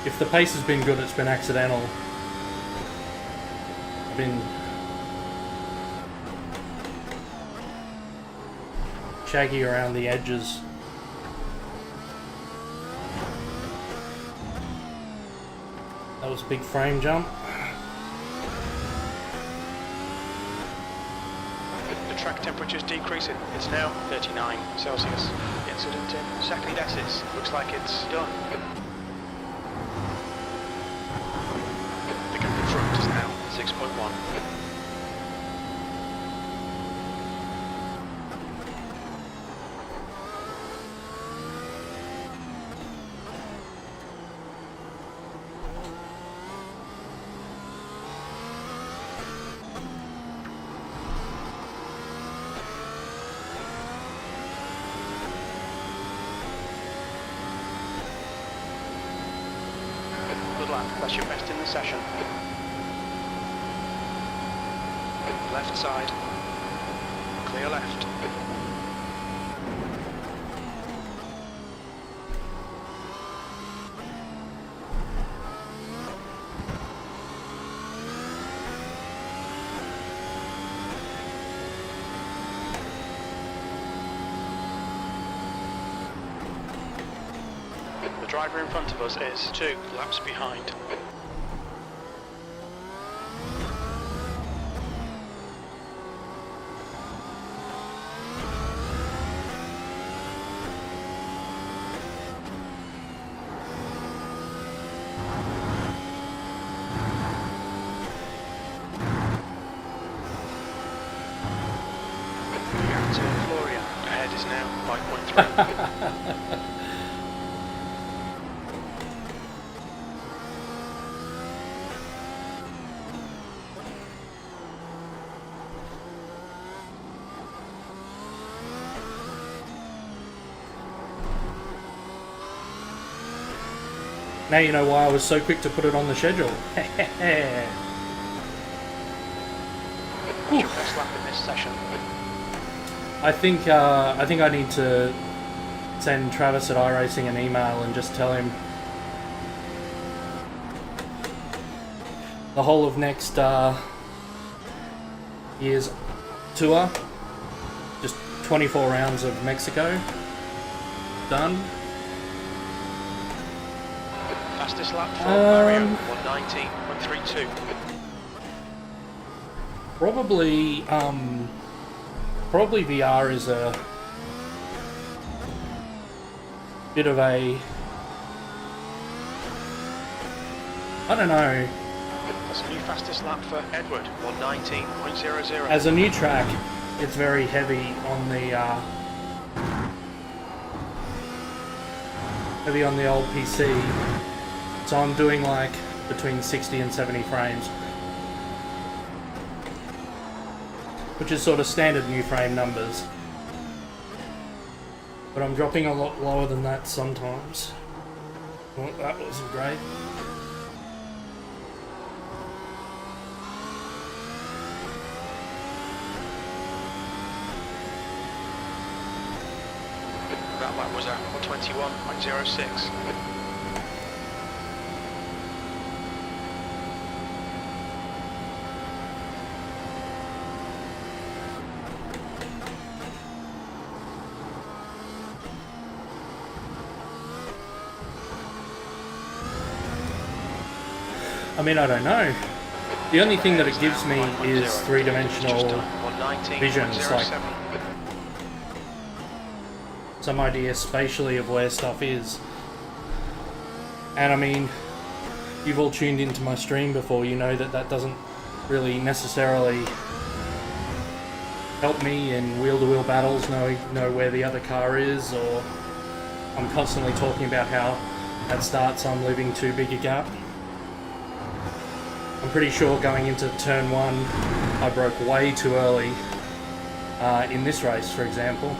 If the pace has been good, it's been accidental. I've been shaggy around the edges. That was a big frame jump. The track temperature's decreasing. It's now 39 Celsius. The incident in second S's looks like it's done. The gap in front is now 6.1. Good lap, that's your best in the session. Left side. Clear left. The driver in front of us is 2 laps behind. To Florian, ahead is now 5.3. Now you know why I was so quick to put it on the schedule. What's your best lap in this session? I think I need to send Travis at iRacing an email and just tell him the whole of next year's tour, just 24 rounds of Mexico, done. Fastest lap for Mario, 1:19.32. Probably VR is a bit of a, I don't know. That's a new fastest lap for Edward, 1:19.00. As a new track, it's very heavy on the old PC. So I'm doing like between 60 and 70 frames, which is sort of standard new frame numbers. But I'm dropping a lot lower than that sometimes. Well, that wasn't great. That lap was at 1:21.06. I mean, I don't know. The only thing that it gives me is three-dimensional vision. It's like some idea spatially of where stuff is. And I mean, you've all tuned into my stream before, you know that that doesn't really necessarily help me in wheel-to-wheel battles, know where the other car is, or I'm constantly talking about how at starts I'm leaving too big a gap. I'm pretty sure going into turn 1 I broke way too early in this race, for example.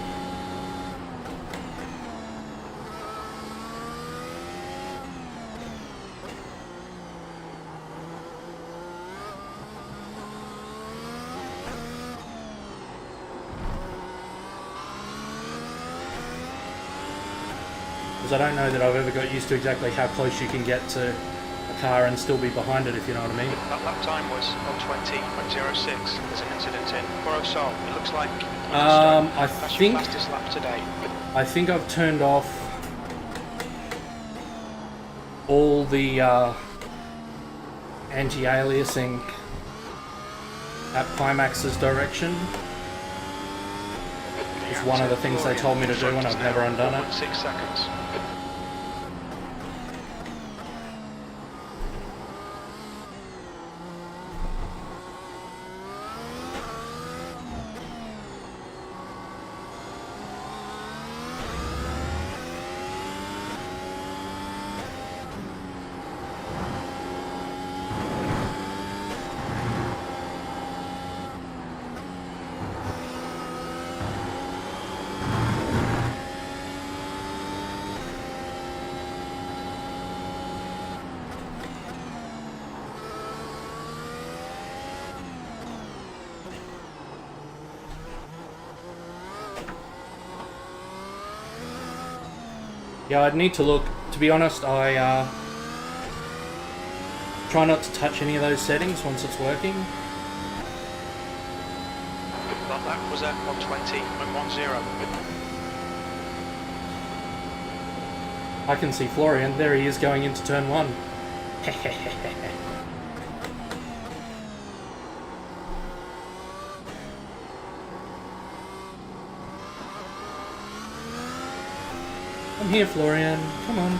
Because I don't know that I've ever got used to exactly how close you can get to a car and still be behind it, if you know what I mean. That lap time was 1:20.06. There's an incident in Corosol. It looks like that's your fastest lap today. I think I've turned off all the anti-aliasing at Climax's direction. It's one of the things they told me to do and I've never undone it. 6 seconds. Yeah, I'd need to look. To be honest, I try not to touch any of those settings once it's working. That lap was at 1:20.10. I can see Florian. There he is going into turn 1. I'm here, Florian. Come on.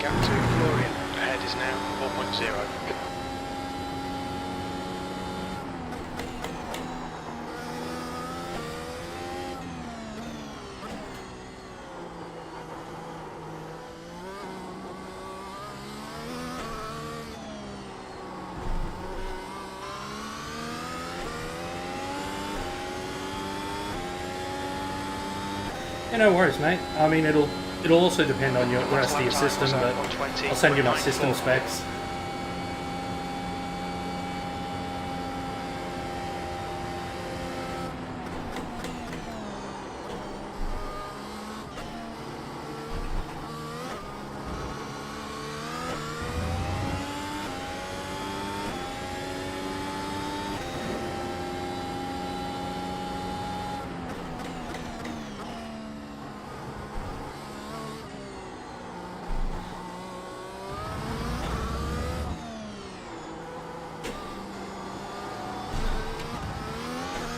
Gap to Florian ahead is now 4.0. Yeah, no worries, mate. I mean, it'll also depend on your rest of your system, but I'll send you my system specs.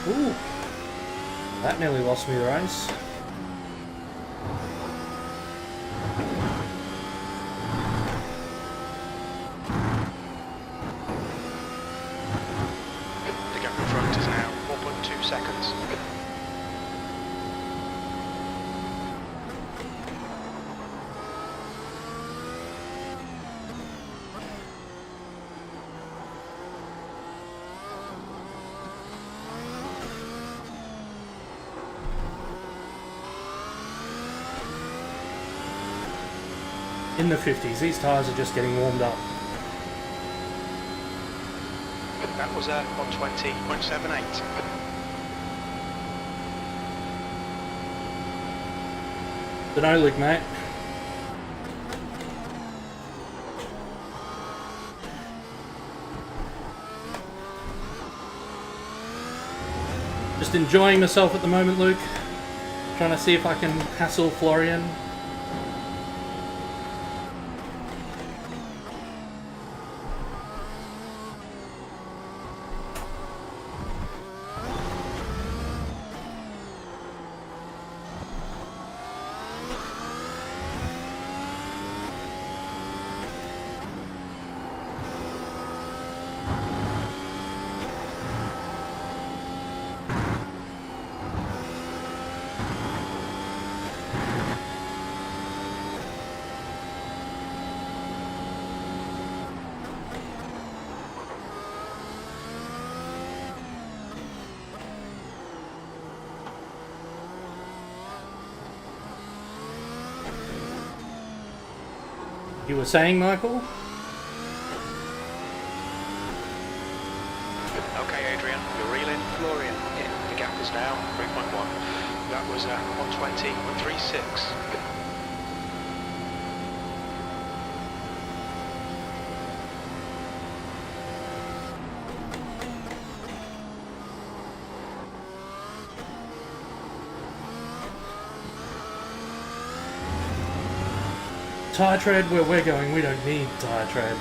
Ooh, that nearly lost me the race. The gap in front is now 4.2 seconds. In the 50s, these tyres are just getting warmed up. That was at 1:20.78. Dunno, Luke, mate. Just enjoying myself at the moment, Luke. Trying to see if I can hassle Florian. You were saying, Michael? Okay, Adrian, you're reeling. Florian in. The gap is now 3.1. That was 120, 136. Tyre tread where we're going, we don't need tyre tread.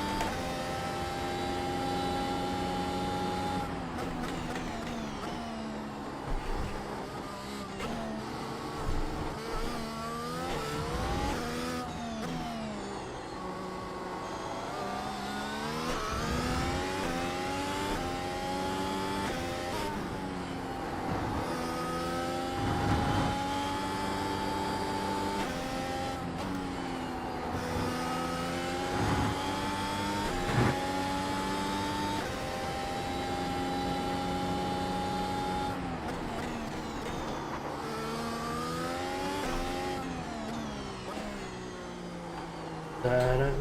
Da-dun.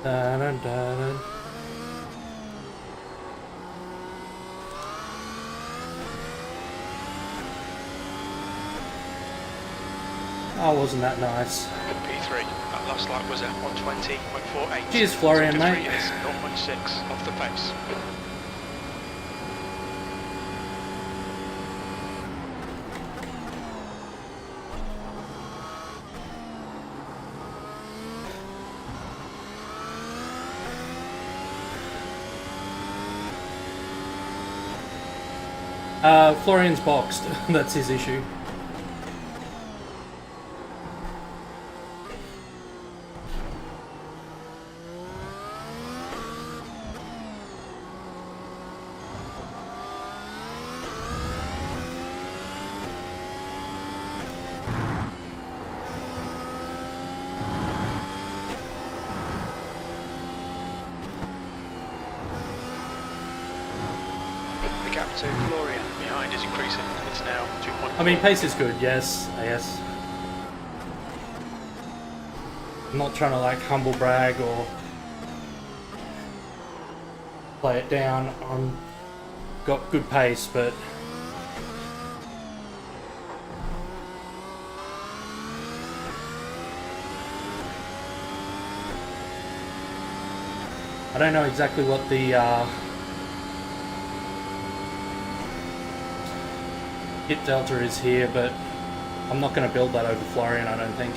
Da-dun, da-dun. Oh, wasn't that nice? P3, that last lap was at 120.48. Cheers, Florian, P3 mate. is 0.6 off the pace. Florian's boxed. That's his issue. The gap to Florian behind is increasing. It's now 2.4. I mean, pace is good, yes, yes. I'm not trying to like humble brag or play it down. I'm got good pace, but I don't know exactly what the hit delta is here, but I'm not going to build that over Florian, I don't think.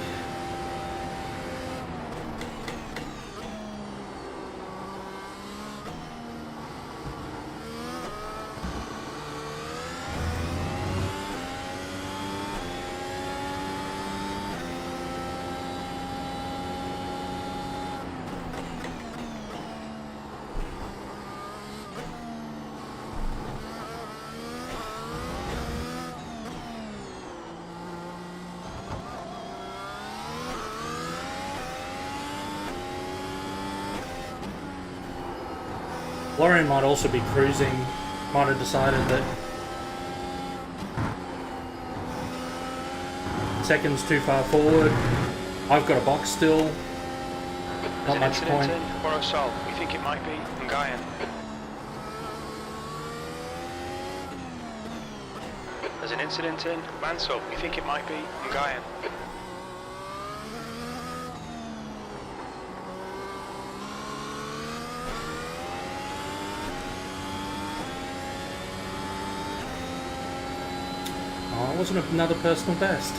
Florian might also be cruising, might have decided that second's too far forward. I've got a box still, not much point. Borosol, we think it might be Ngayan. There's an incident in Mansell, we think it might be Ngayan. Oh, it wasn't another personal best.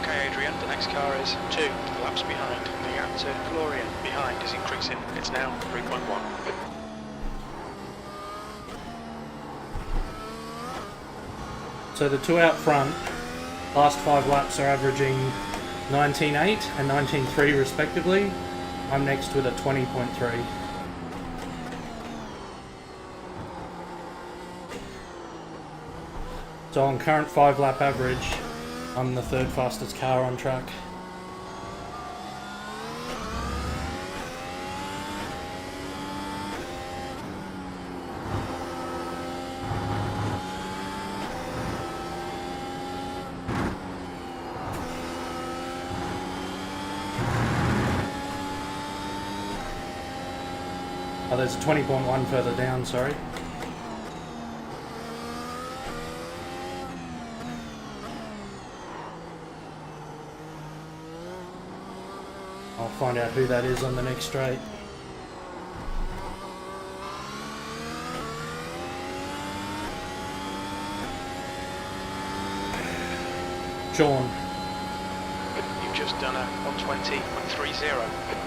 Okay, Adrian, the next car is 2 laps behind. The gap to Florian behind is increasing. It's now 3.1. So the two out front, last 5 laps are averaging 19.8 and 19.3 respectively. I'm next with a 20.3. So on current 5 lap average, I'm the 3rd fastest car on track. Oh, there's a 20.1 further down, sorry. I'll find out who that is on the next straight. Sean. You've just done a 120.30.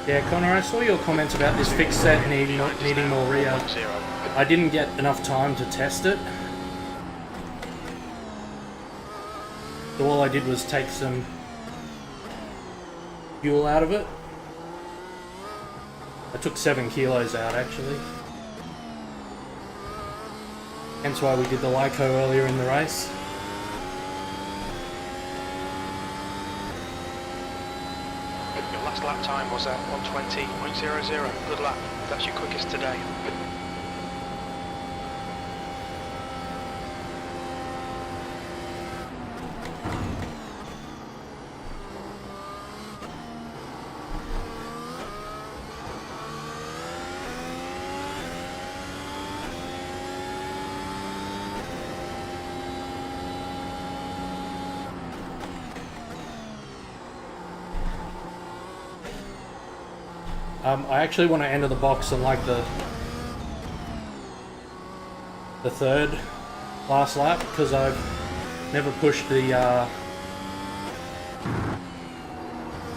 Yeah, Connor, I saw your comments about this fixed set needing more rear. I didn't get enough time to test it. So all I did was take some fuel out of it. I took 7 kilos out actually. Hence why we did the Lyco earlier in the race. Your last lap time was at 120.00. Good lap. That's your quickest today. I actually want to enter the box on like the third last lap because I've never pushed the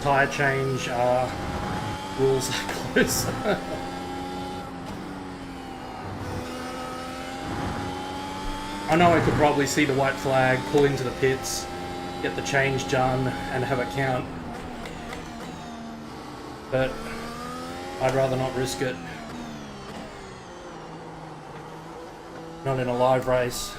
tyre change rules that close. I know I could probably see the white flag, pull into the pits, get the change done and have it count, but I'd rather not risk it. Not in a live race.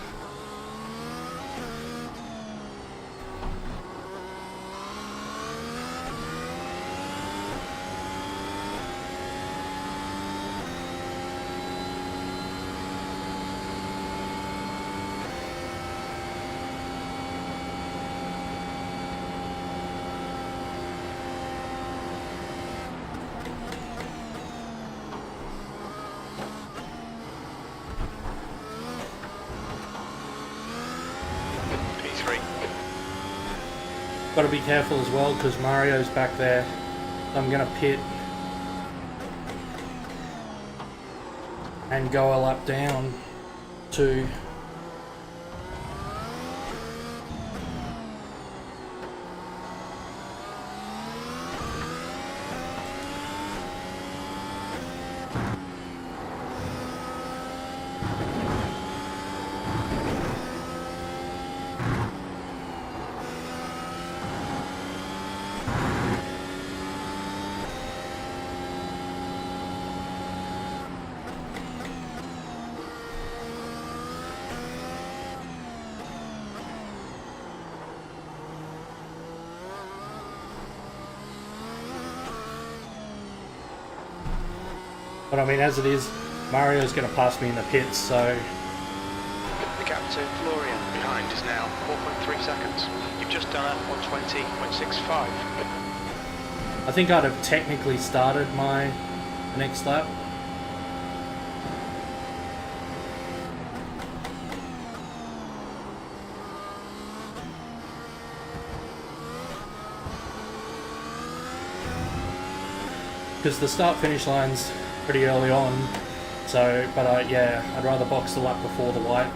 Got to be careful as well because Mario's back there. I'm going to pit and go a lap down to But I mean, as it is, Mario's going to pass me in the pits, so... The gap to Florian behind is now 4.3 seconds. You've just done a 120.65. I think I'd have technically started my next lap. Because the start-finish line's pretty early on, so, but yeah, I'd rather box the lap before the white.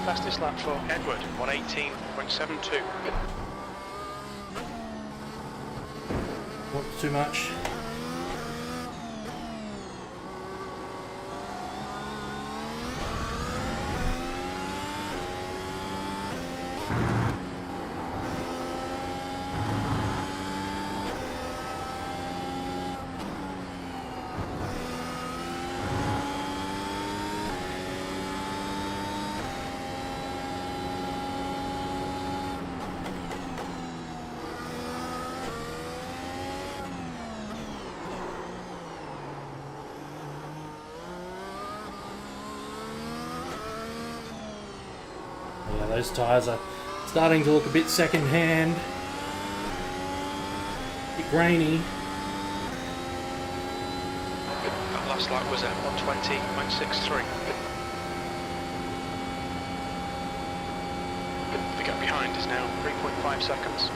Fastest lap for Edward, 118.72. Whoops, too much. Yeah, those tyres are starting to look a bit second-hand, a bit grainy. That last lap was at 120.63. The gap behind is now 3.5 seconds.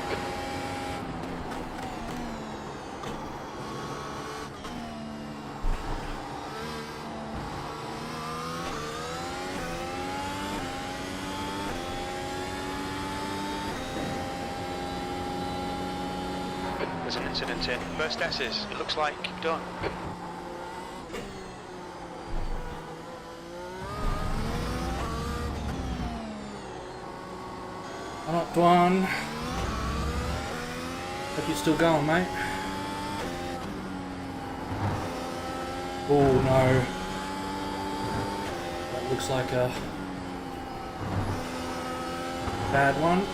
There's an incident in first S's. It looks like done. I'm up to one. Hope you're still going, mate. Oh no. That looks like a bad one.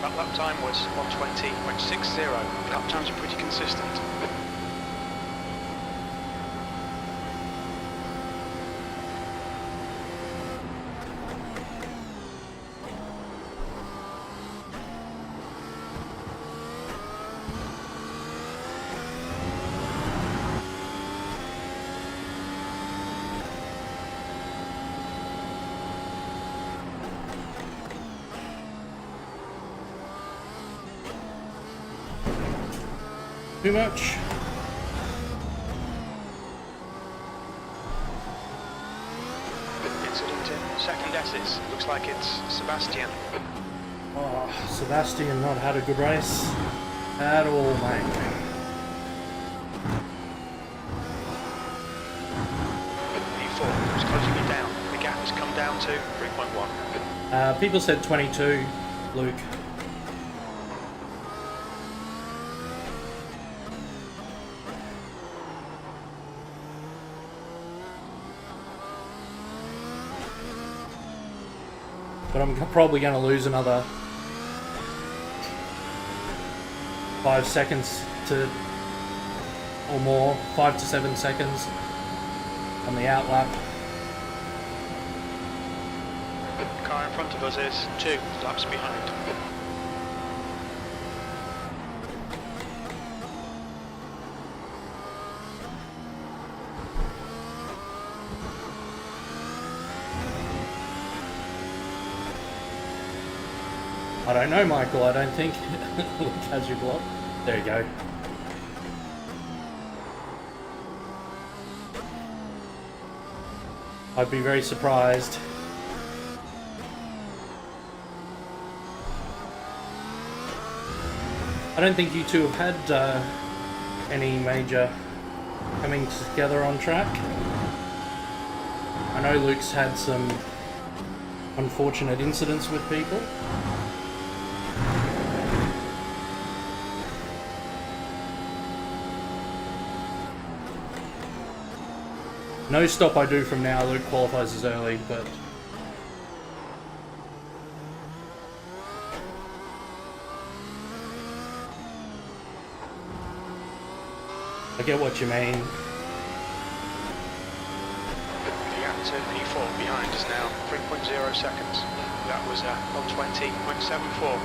That lap time was 120.60. Lap times are pretty consistent. Too much. Incident in second S's. Looks like it's Sebastian. Oh, Sebastian not had a good race at all, mate. E4 was closing it down. The gap has come down to 3.1. People said 22, Luke. But I'm probably going to lose another 5 seconds to, or more, 5 to 7 seconds on the outlap. The car in front of us is 2 laps behind. I don't know, Michael, I don't think. Luke has your block. There you go. I'd be very surprised. I don't think you two have had any major coming together on track. I know Luke's had some unfortunate incidents with people. No stop I do from now, Luke qualifies as early, but I get what you mean. The gap to P4 behind is now 3.0 seconds. That was 120.74.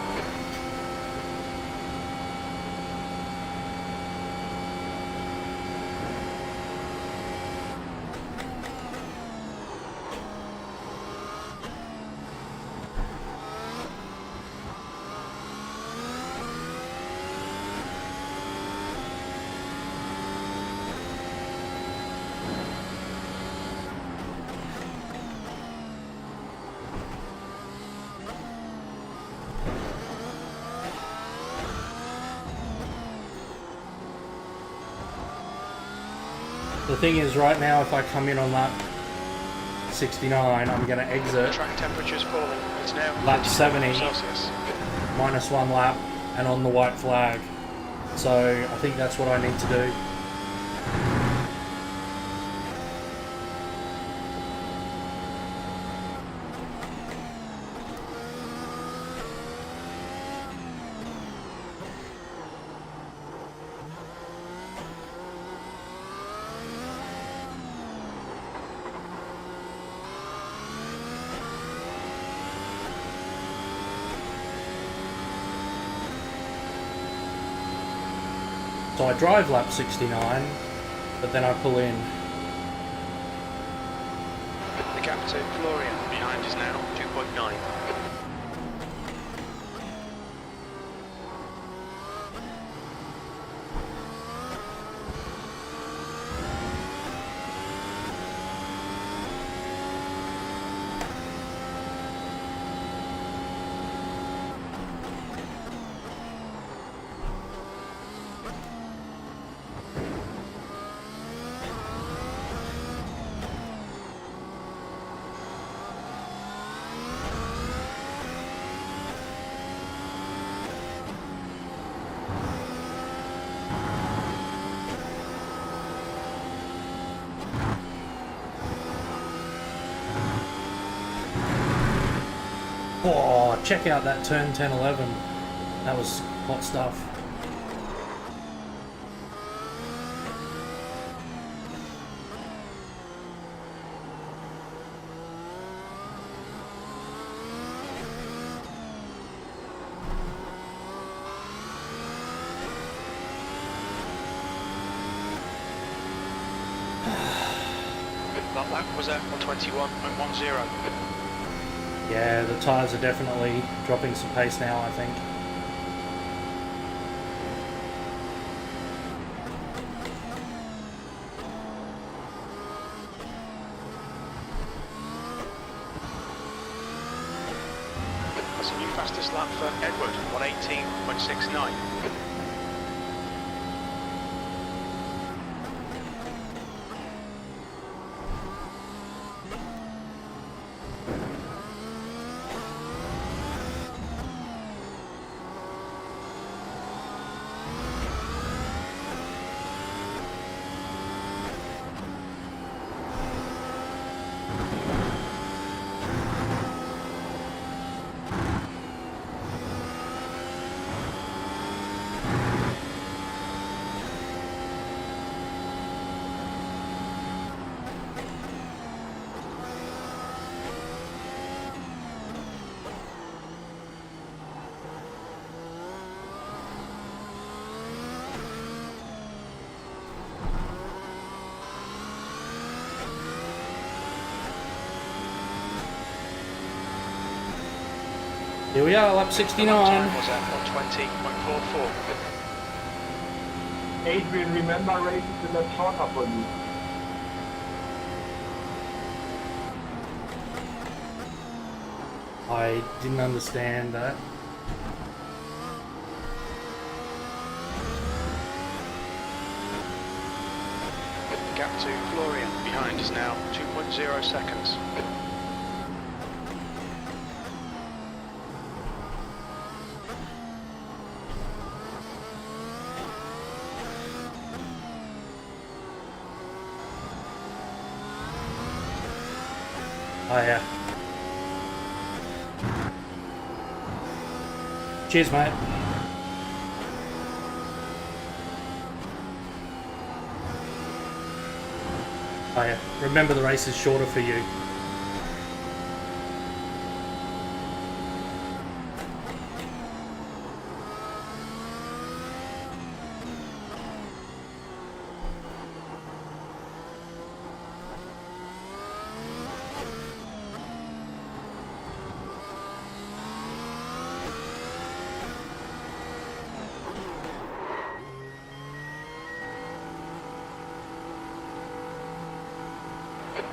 the thing is, right now, if I come in on lap 69, I'm going to exit Track temperature's falling. It's now lap 70, Celsius. minus 1 lap, and on the white flag. So I think that's what I need to do. So I drive lap 69, but then I pull in. The gap to Florian behind is now 2.9. Oh, check out that turn 10-11. That was hot stuff. That lap was at 121.10. Yeah, the tyres are definitely dropping some pace now, I think. That's a new fastest lap for Edward, 118.69. Here we are, lap 69. Time was at 120.44. Adrian, remember races a lot shorter for you. I didn't understand that. The gap to Florian behind is now 2.0 seconds. Oh yeah. Cheers, mate. Oh yeah. Remember, the race is shorter for you.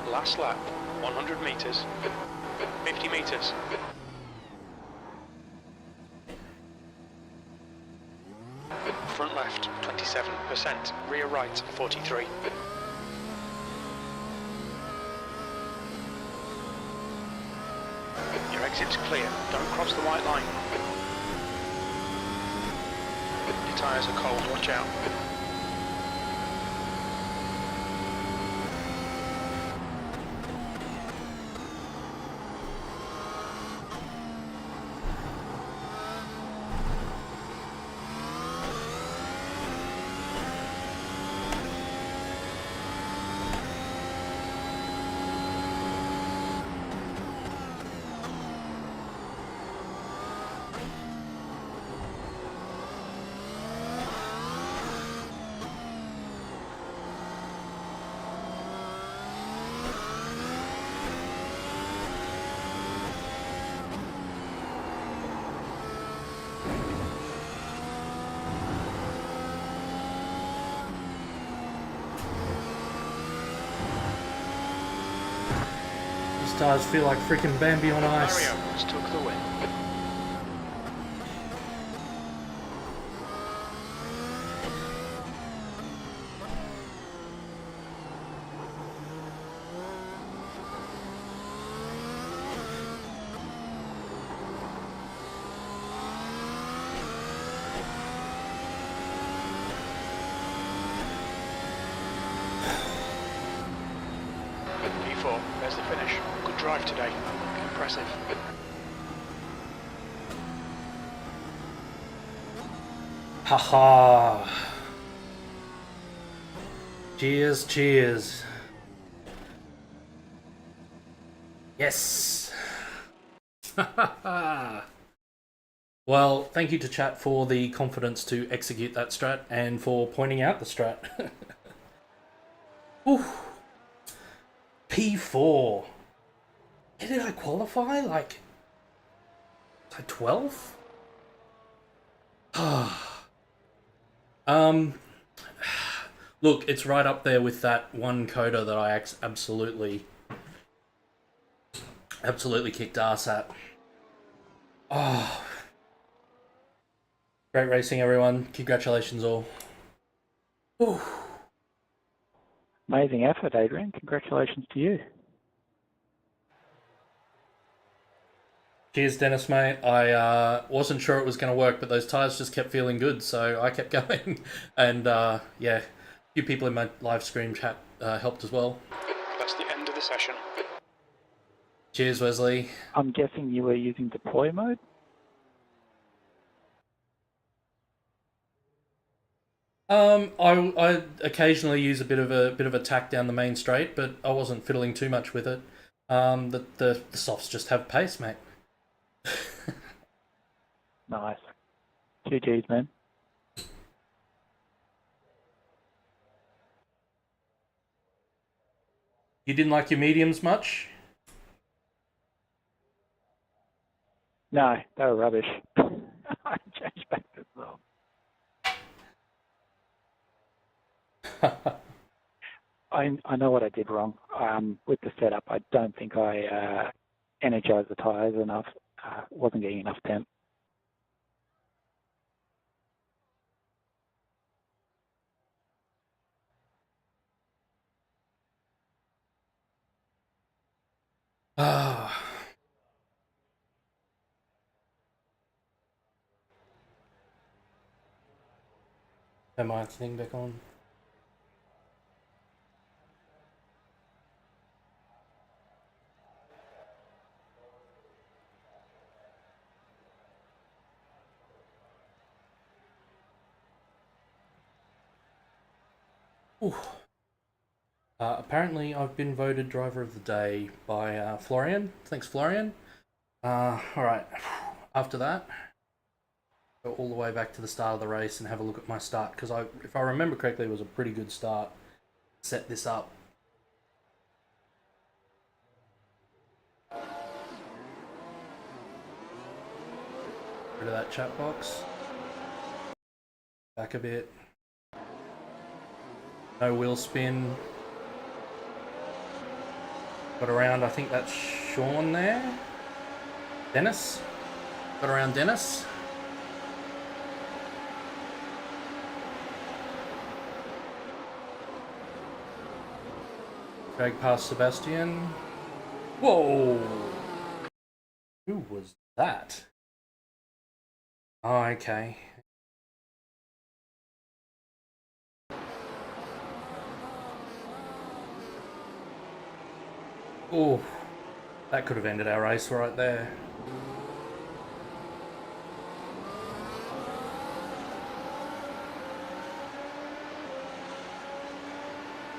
Last lap, 100 metres, 50 metres. Front left, 27%, rear right, 43. Exit's clear. Don't cross the white line. Your tyres are cold, watch out. These tires feel like freaking Bambi on ice. Mario has took the win. P4, there's the finish. Good drive today. Impressive. Haha. Cheers, cheers. Yes. Well, thank you to chat for the confidence to execute that strat and for pointing out the strat. Ooh. P4. Where did I qualify? Like 12th? Look, it's right up there with that one coda that I absolutely kicked ass at. Oh. Great racing, everyone. Congratulations all. Ooh. Amazing effort, Adrian. Congratulations to you. Cheers, Dennis, mate. I wasn't sure it was going to work, but those tyres just kept feeling good, so I kept going. And yeah, a few people in my live stream chat helped as well. That's the end of the session. Cheers, Wesley. I'm guessing you were using deploy mode? I occasionally use a bit of a tack down the main straight, but I wasn't fiddling too much with it. The softs just have pace, mate. Nice. GG's, man. You didn't like your mediums much? No, they were rubbish. I changed back as well. I know what I did wrong. With the setup, I don't think I energized the tyres enough. Wasn't getting enough temp. Ah. Turn my thing back on. Ooh. Apparently, I've been voted driver of the day by Florian. Thanks, Florian. Alright, after that, go all the way back to the start of the race and have a look at my start, because if I remember correctly, it was a pretty good start. Set this up. Rid of that chat box. Back a bit. No wheel spin. Got around, I think that's Sean there. Dennis. Got around Dennis. Drag past Sebastian. Whoa! Who was that? Oh, okay. Oh, that could have ended our race right there.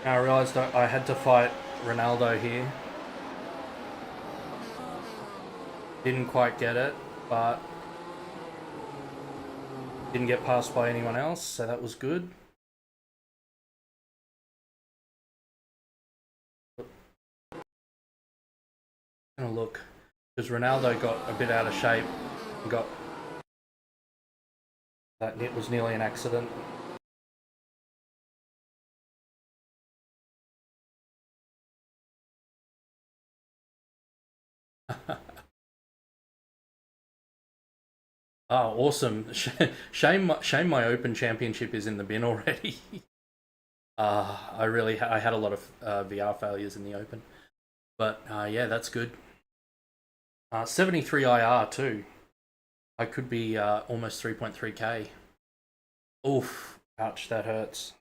Now I realised I had to fight Ronaldo here. Didn't quite get it, but didn't get passed by anyone else, so that was good. I'm gonna look, because Ronaldo got a bit out of shape and got that. It was nearly an accident. Oh, awesome! Shame my Open Championship is in the bin already. I had a lot of VR failures in the Open, but yeah, that's good. 73 IR too. I could be almost 3.3k. Oof! Ouch, that hurts.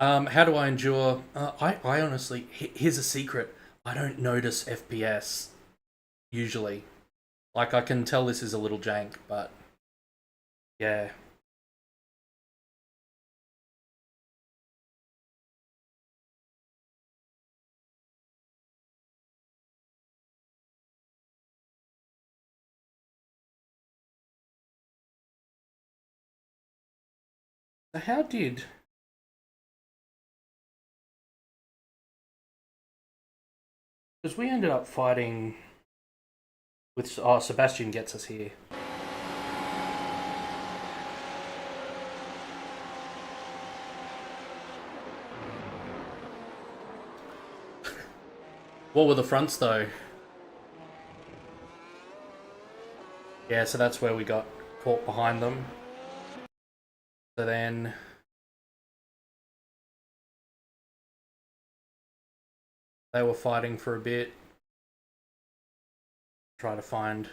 How do I endure? I honestly, here's a secret. I don't notice FPS usually. Like, I can tell this is a little jank, but yeah. So how did... Because we ended up fighting with... Oh, Sebastian gets us here. What were the fronts, though? Yeah, so that's where we got caught behind them. So then... They were fighting for a bit. Try to find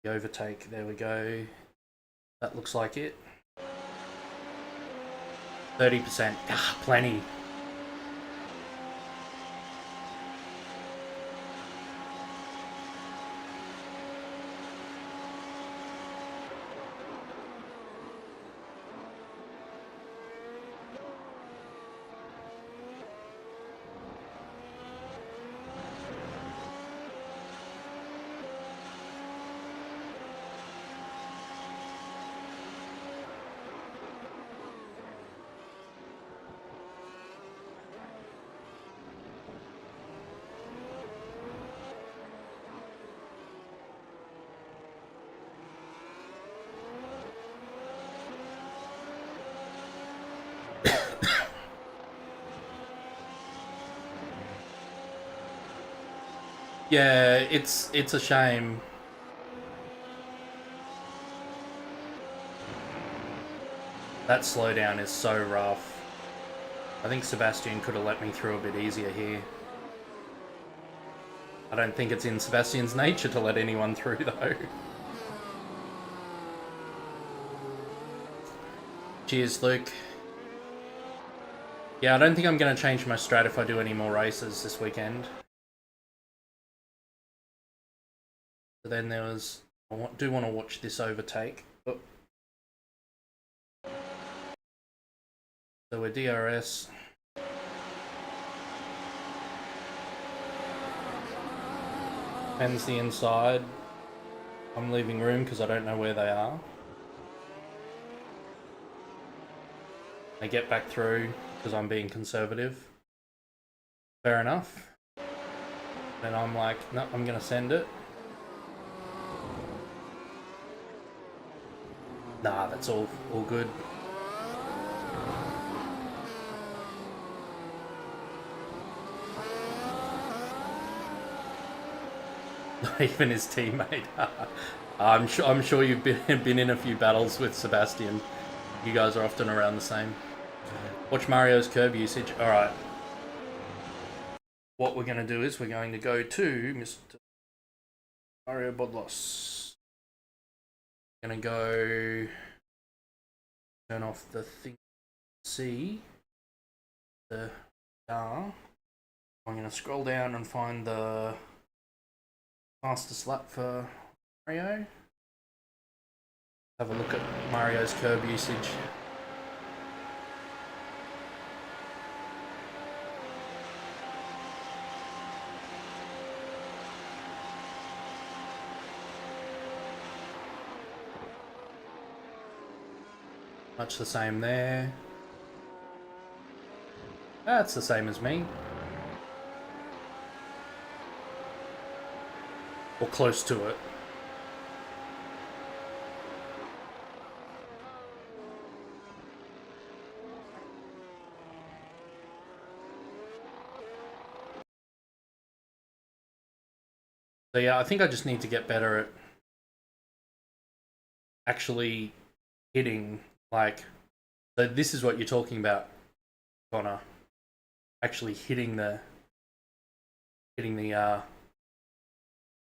the overtake. There we go. That looks like it. 30%. Ah, plenty. Yeah, it's a shame. That slowdown is so rough. I think Sebastian could have let me through a bit easier here. I don't think it's in Sebastian's nature to let anyone through, though. Cheers, Luke. Yeah, I don't think I'm going to change my strat if I do any more races this weekend. So then there was... I do want to watch this overtake. Oh. So we're DRS. Ends the inside. I'm leaving room because I don't know where they are. They get back through because I'm being conservative. Fair enough. Then I'm like, no, I'm going to send it. Nah, that's all good. Not even his teammate. I'm sure you've been in a few battles with Sebastian. You guys are often around the same. Watch Mario's curb usage. Alright. What we're going to do is we're going to go to Mr. Mario Bodlos. Gonna go turn off the thing. See the star. I'm gonna scroll down and find the fastest lap for Mario. Have a look at Mario's curb usage. Much the same there. That's the same as me. Or close to it. So yeah, I think I just need to get better at actually hitting, like, so this is what you're talking about, Connor. Actually hitting the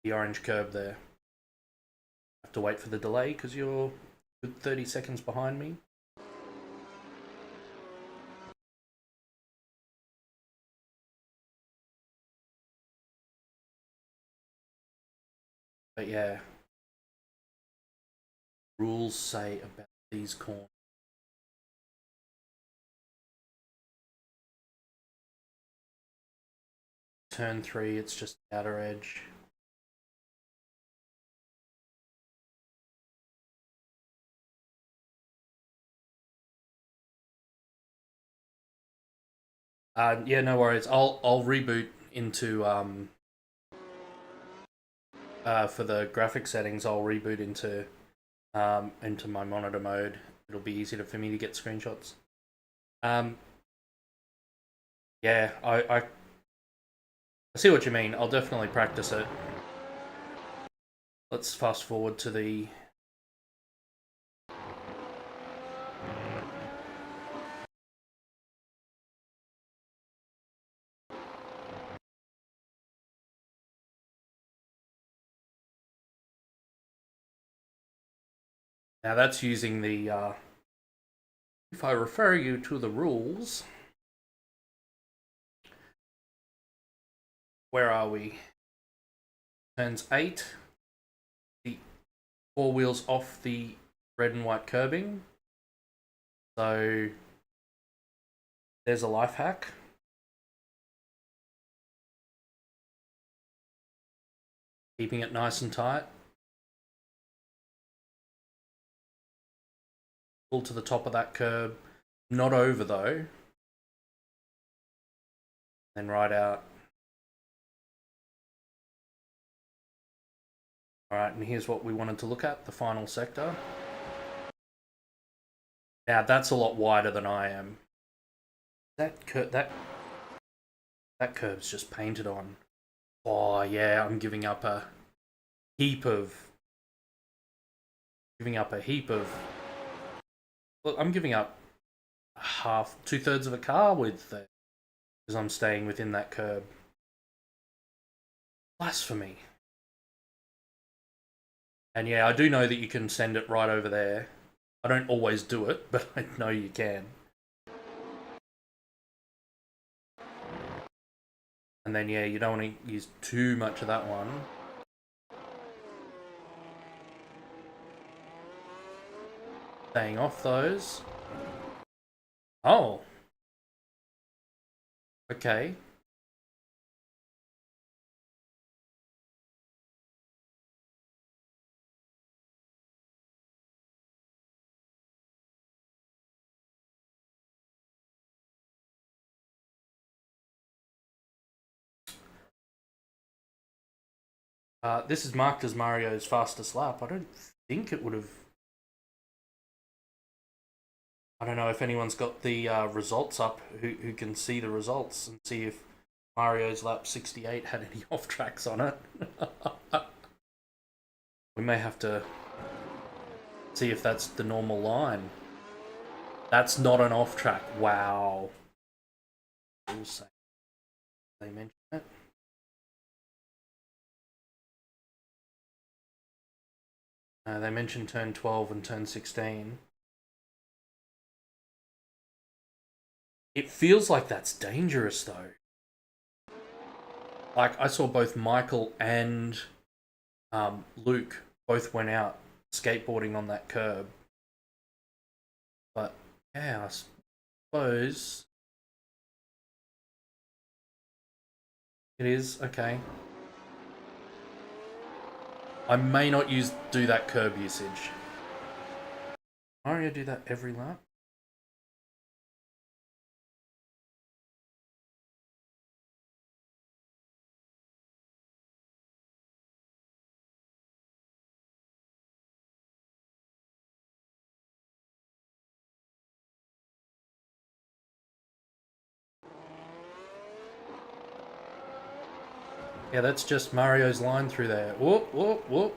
orange curb there. I have to wait for the delay because you're 30 seconds behind me. But yeah, rules say about these corners. Turn 3, it's just the outer edge. Yeah, no worries. I'll reboot into for the graphic settings. I'll reboot into my monitor mode. It'll be easier for me to get screenshots. Yeah, I see what you mean. I'll definitely practice it. Let's fast forward to the now that's using the if I refer you to the rules, where are we? Turns 8, the 4 wheels off the red and white curbing. So there's a life hack. Keeping it nice and tight. Pull to the top of that curb, not over though. Then right out. Alright, and here's what we wanted to look at, the final sector. Now that's a lot wider than I am. That curb's just painted on. Oh yeah, I'm giving up a heap of look, I'm giving up half, 2/3 of a car width there because I'm staying within that curb. Blasphemy. And yeah, I do know that you can send it right over there. I don't always do it, but I know you can. And then yeah, you don't want to use too much of that one. Staying off those. Oh. Okay. This is marked as Mario's fastest lap. I don't think it would have... I don't know if anyone's got the results up who can see the results and see if Mario's lap 68 had any off tracks on it. We may have to see if that's the normal line. That's not an off track. Wow. They mention it. They mentioned turn 12 and turn 16. It feels like that's dangerous though. Like, I saw both Michael and Luke both went out skateboarding on that curb. But yeah, I suppose it is okay. I may not do that curb usage. Mario do that every lap? Yeah, that's just Mario's line through there. Whoop, whoop, whoop.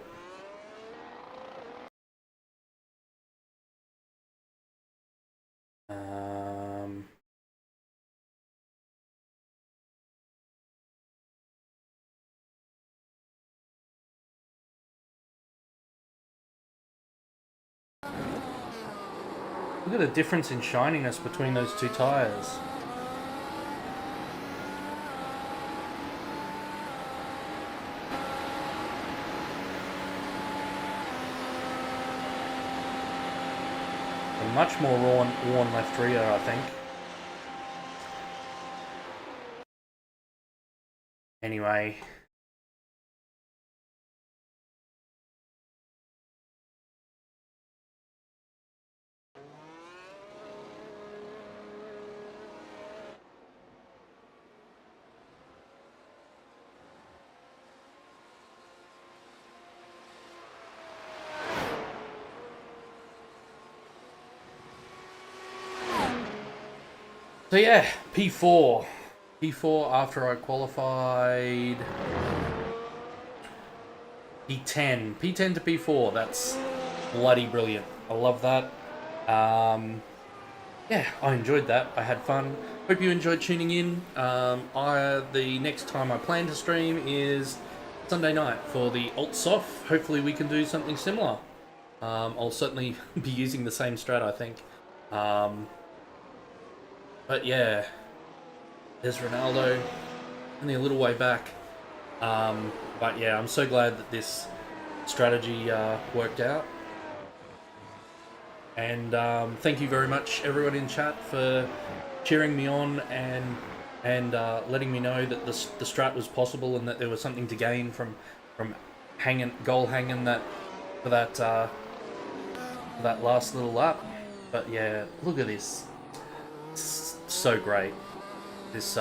Look at the difference in shininess between those two tyres. A much more worn left rear, I think. Anyway. So yeah, P4. P4 after I qualified. P10. P10 to P4. That's bloody brilliant. I love that. Yeah, I enjoyed that. I had fun. Hope you enjoyed tuning in. The next time I plan to stream is Sunday night for the Alt-Soft. Hopefully we can do something similar. I'll certainly be using the same strat, I think. But yeah, there's Ronaldo, only a little way back. But yeah, I'm so glad that this strategy worked out. And thank you very much, everyone in chat, for cheering me on and letting me know that the strat was possible and that there was something to gain from goal hanging for that last little lap. But yeah, look at this. It's so great, this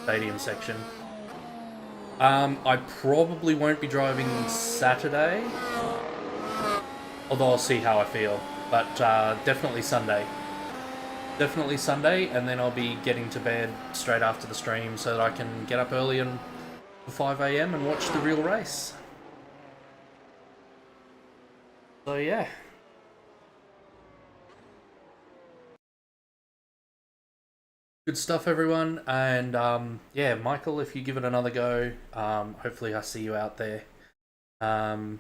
stadium section. I probably won't be driving Saturday, although I'll see how I feel. But definitely Sunday. Definitely Sunday, and then I'll be getting to bed straight after the stream so that I can get up early and 5 AM and watch the real race. So yeah. Good stuff, everyone. And yeah, Michael, if you give it another go, hopefully I see you out there. And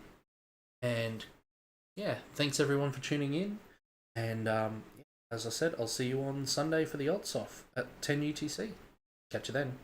yeah, thanks everyone for tuning in. And as I said, I'll see you on Sunday for the Alt-Soft at 10 UTC. Catch you then.